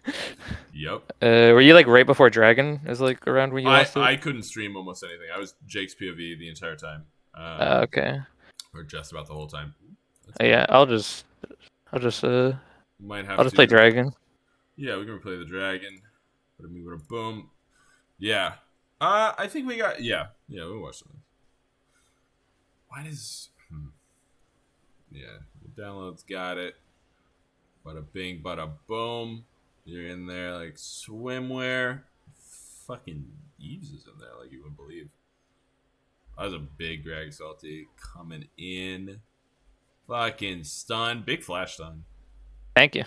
Yep. Were you like right before Dragon? Is like around when you lost it? I couldn't stream almost anything. I was Jake's POV the entire time. Okay. or just about the whole time. Yeah, I'll just Might have I'll just to. play dragon. Yeah, we can replay the dragon. But a move and a boom. Yeah. I think we got. Yeah, we'll watch something. Why does? Yeah, the download's got it. Bada bing, bada boom. You're in there like swimwear. Fucking Eves is in there like you wouldn't believe. That was a big drag salty coming in. Fucking stun. Big flash stun. Thank you.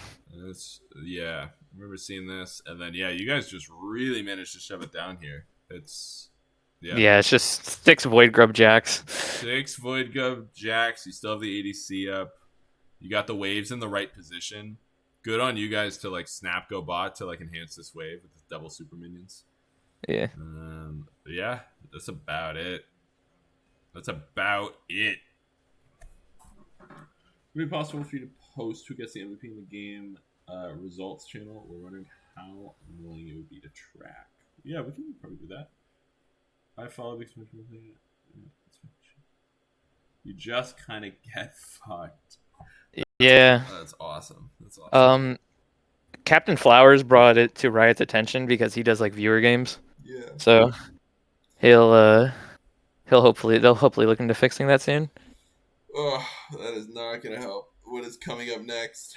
Yeah. I remember seeing this. And then, yeah, you guys just really managed to shove it down here. Yeah, it's just 6 Void Grub Jacks. 6 Void Grub Jacks. You still have the ADC up. You got the waves in the right position. Good on you guys to, like, snap go bot to, like, enhance this wave with the double super minions. Yeah. Yeah, that's about it. Would it be possible for you to post who gets the MVP in the game results channel? We're wondering how willing it would be to track. Yeah, we can probably do that. I follow big Smash. You just kind of get fucked. Yeah. That's awesome. Captain Flowers brought it to Riot's attention because he does like viewer games. Yeah. So they'll hopefully look into fixing that soon. Oh, that is not going to help. What is coming up next?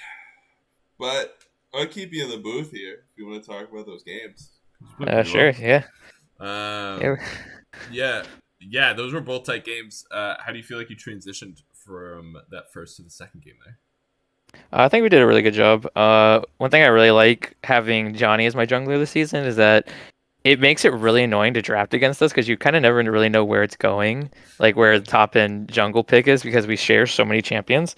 But I'll keep you in the booth here if you want to talk about those games. Sure, yeah. Yeah, those were both tight games. How do you feel like you transitioned from that first to the second game there? I think we did a really good job. One thing I really like having Johnny as my jungler this season is that it makes it really annoying to draft against us because you kind of never really know where it's going, like where the top end jungle pick is, because we share so many champions.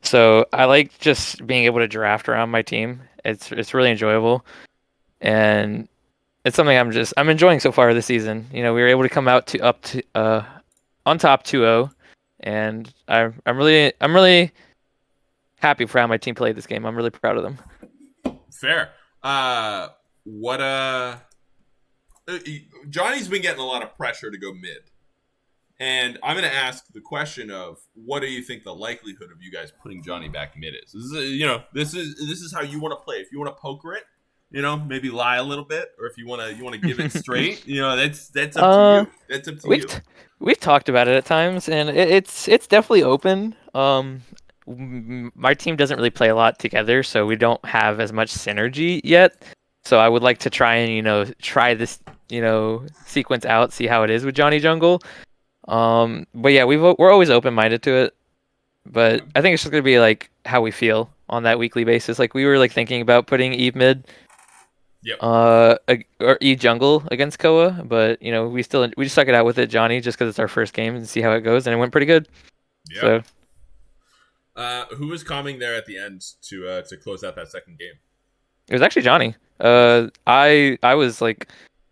So I like just being able to draft around my team. It's really enjoyable, and it's something I'm enjoying so far this season. We were able to come out on top 2-0, and I'm really happy for how my team played this game. I'm really proud of them. Fair. Johnny's been getting a lot of pressure to go mid. And I'm going to ask the question of what do you think the likelihood of you guys putting Johnny back mid is? This is how you want to play. If you want to poker it, maybe lie a little bit, or if you want to give it straight, that's up to you. That's up to you. We've talked about it at times, and it's definitely open. My team doesn't really play a lot together, so we don't have as much synergy yet. So I would like to try and try this sequence out, see how it is with Johnny Jungle. But yeah, we're always open-minded to it. But I think it's just gonna be like how we feel on that weekly basis. Like we were like thinking about putting Eve mid, yep, or Eve jungle against Koa, but we just stuck it out with it, Johnny, just because it's our first game and see how it goes, and it went pretty good. Yeah. So, who was calming there at the end to close out that second game? It was actually Johnny. I was like,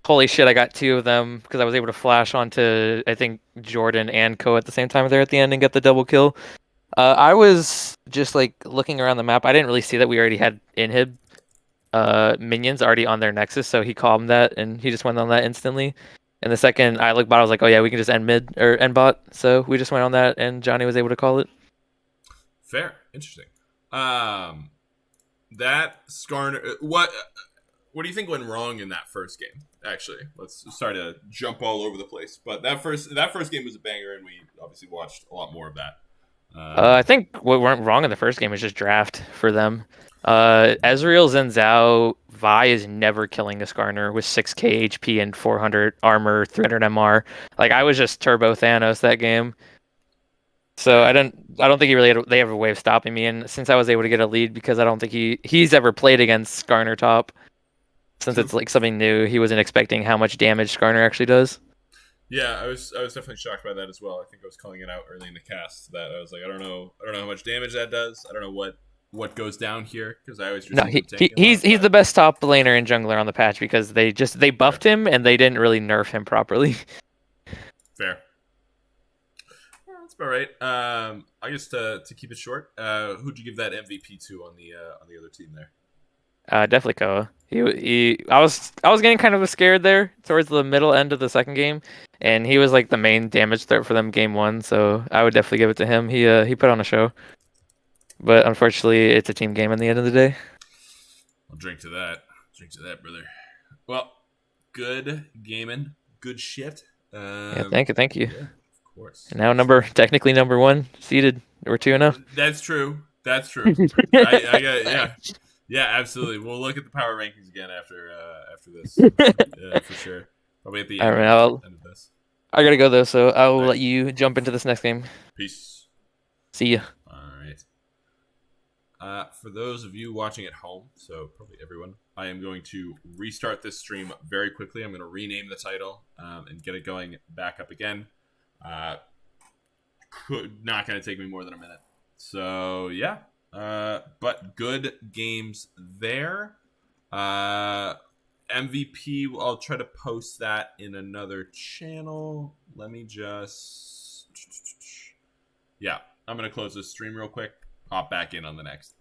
holy shit, I got 2 of them because I was able to flash onto, I think, Jordan and Ko at the same time there at the end and get the double kill. I was just like looking around the map. I didn't really see that we already had inhib minions already on their nexus, so he calmed that and he just went on that instantly. And the second I looked bot, I was like, oh yeah, we can just end mid or end bot. So we just went on that and Johnny was able to call it. Fair. Interesting. That Skarner, what do you think went wrong in that first game? Actually, let's start to jump all over the place. But that first game was a banger, and we obviously watched a lot more of that. I think what went wrong in the first game was just draft for them. Ezreal, Zen Zhao, Vi is never killing the Skarner with 6k HP and 400 armor, 300 MR. Like I was just turbo Thanos that game. So I don't think they have a way of stopping me. And since I was able to get a lead because I don't think he's ever played against Skarner top. Since it's like something new, he wasn't expecting how much damage Skarner actually does. Yeah, I was definitely shocked by that as well. I think I was calling it out early in the cast that I was like, I don't know how much damage that does. I don't know what goes down here because I always just he's the best top laner and jungler on the patch because they buffed him and they didn't really nerf him properly. Fair. Well, that's about right. I guess to keep it short, who'd you give that MVP to on the other team there? Definitely Koa. I was getting kind of scared there towards the middle end of the second game, and he was like the main damage threat for them game one. So I would definitely give it to him. He put on a show, but unfortunately, it's a team game in the end of the day. I'll drink to that. Drink to that, brother. Well, good gaming, good shit. Yeah, thank you. Yeah, of course. And now technically number one seeded. We're 2-0. That's true. That's true. I got yeah, absolutely. We'll look at the power rankings again after this. Yeah, for sure. Probably at the All end, right, end of this. I gotta go though, so I will All right. let you jump into this next game. Peace. See ya. All right. For those of you watching at home, so probably everyone, I am going to restart this stream very quickly. I'm going to rename the title and get it going back up again. Not going to take me more than a minute. So, yeah. But good games there. MVP, I'll try to post that in another channel. Let me just... Yeah, I'm going to close this stream real quick. Hop back in on the next.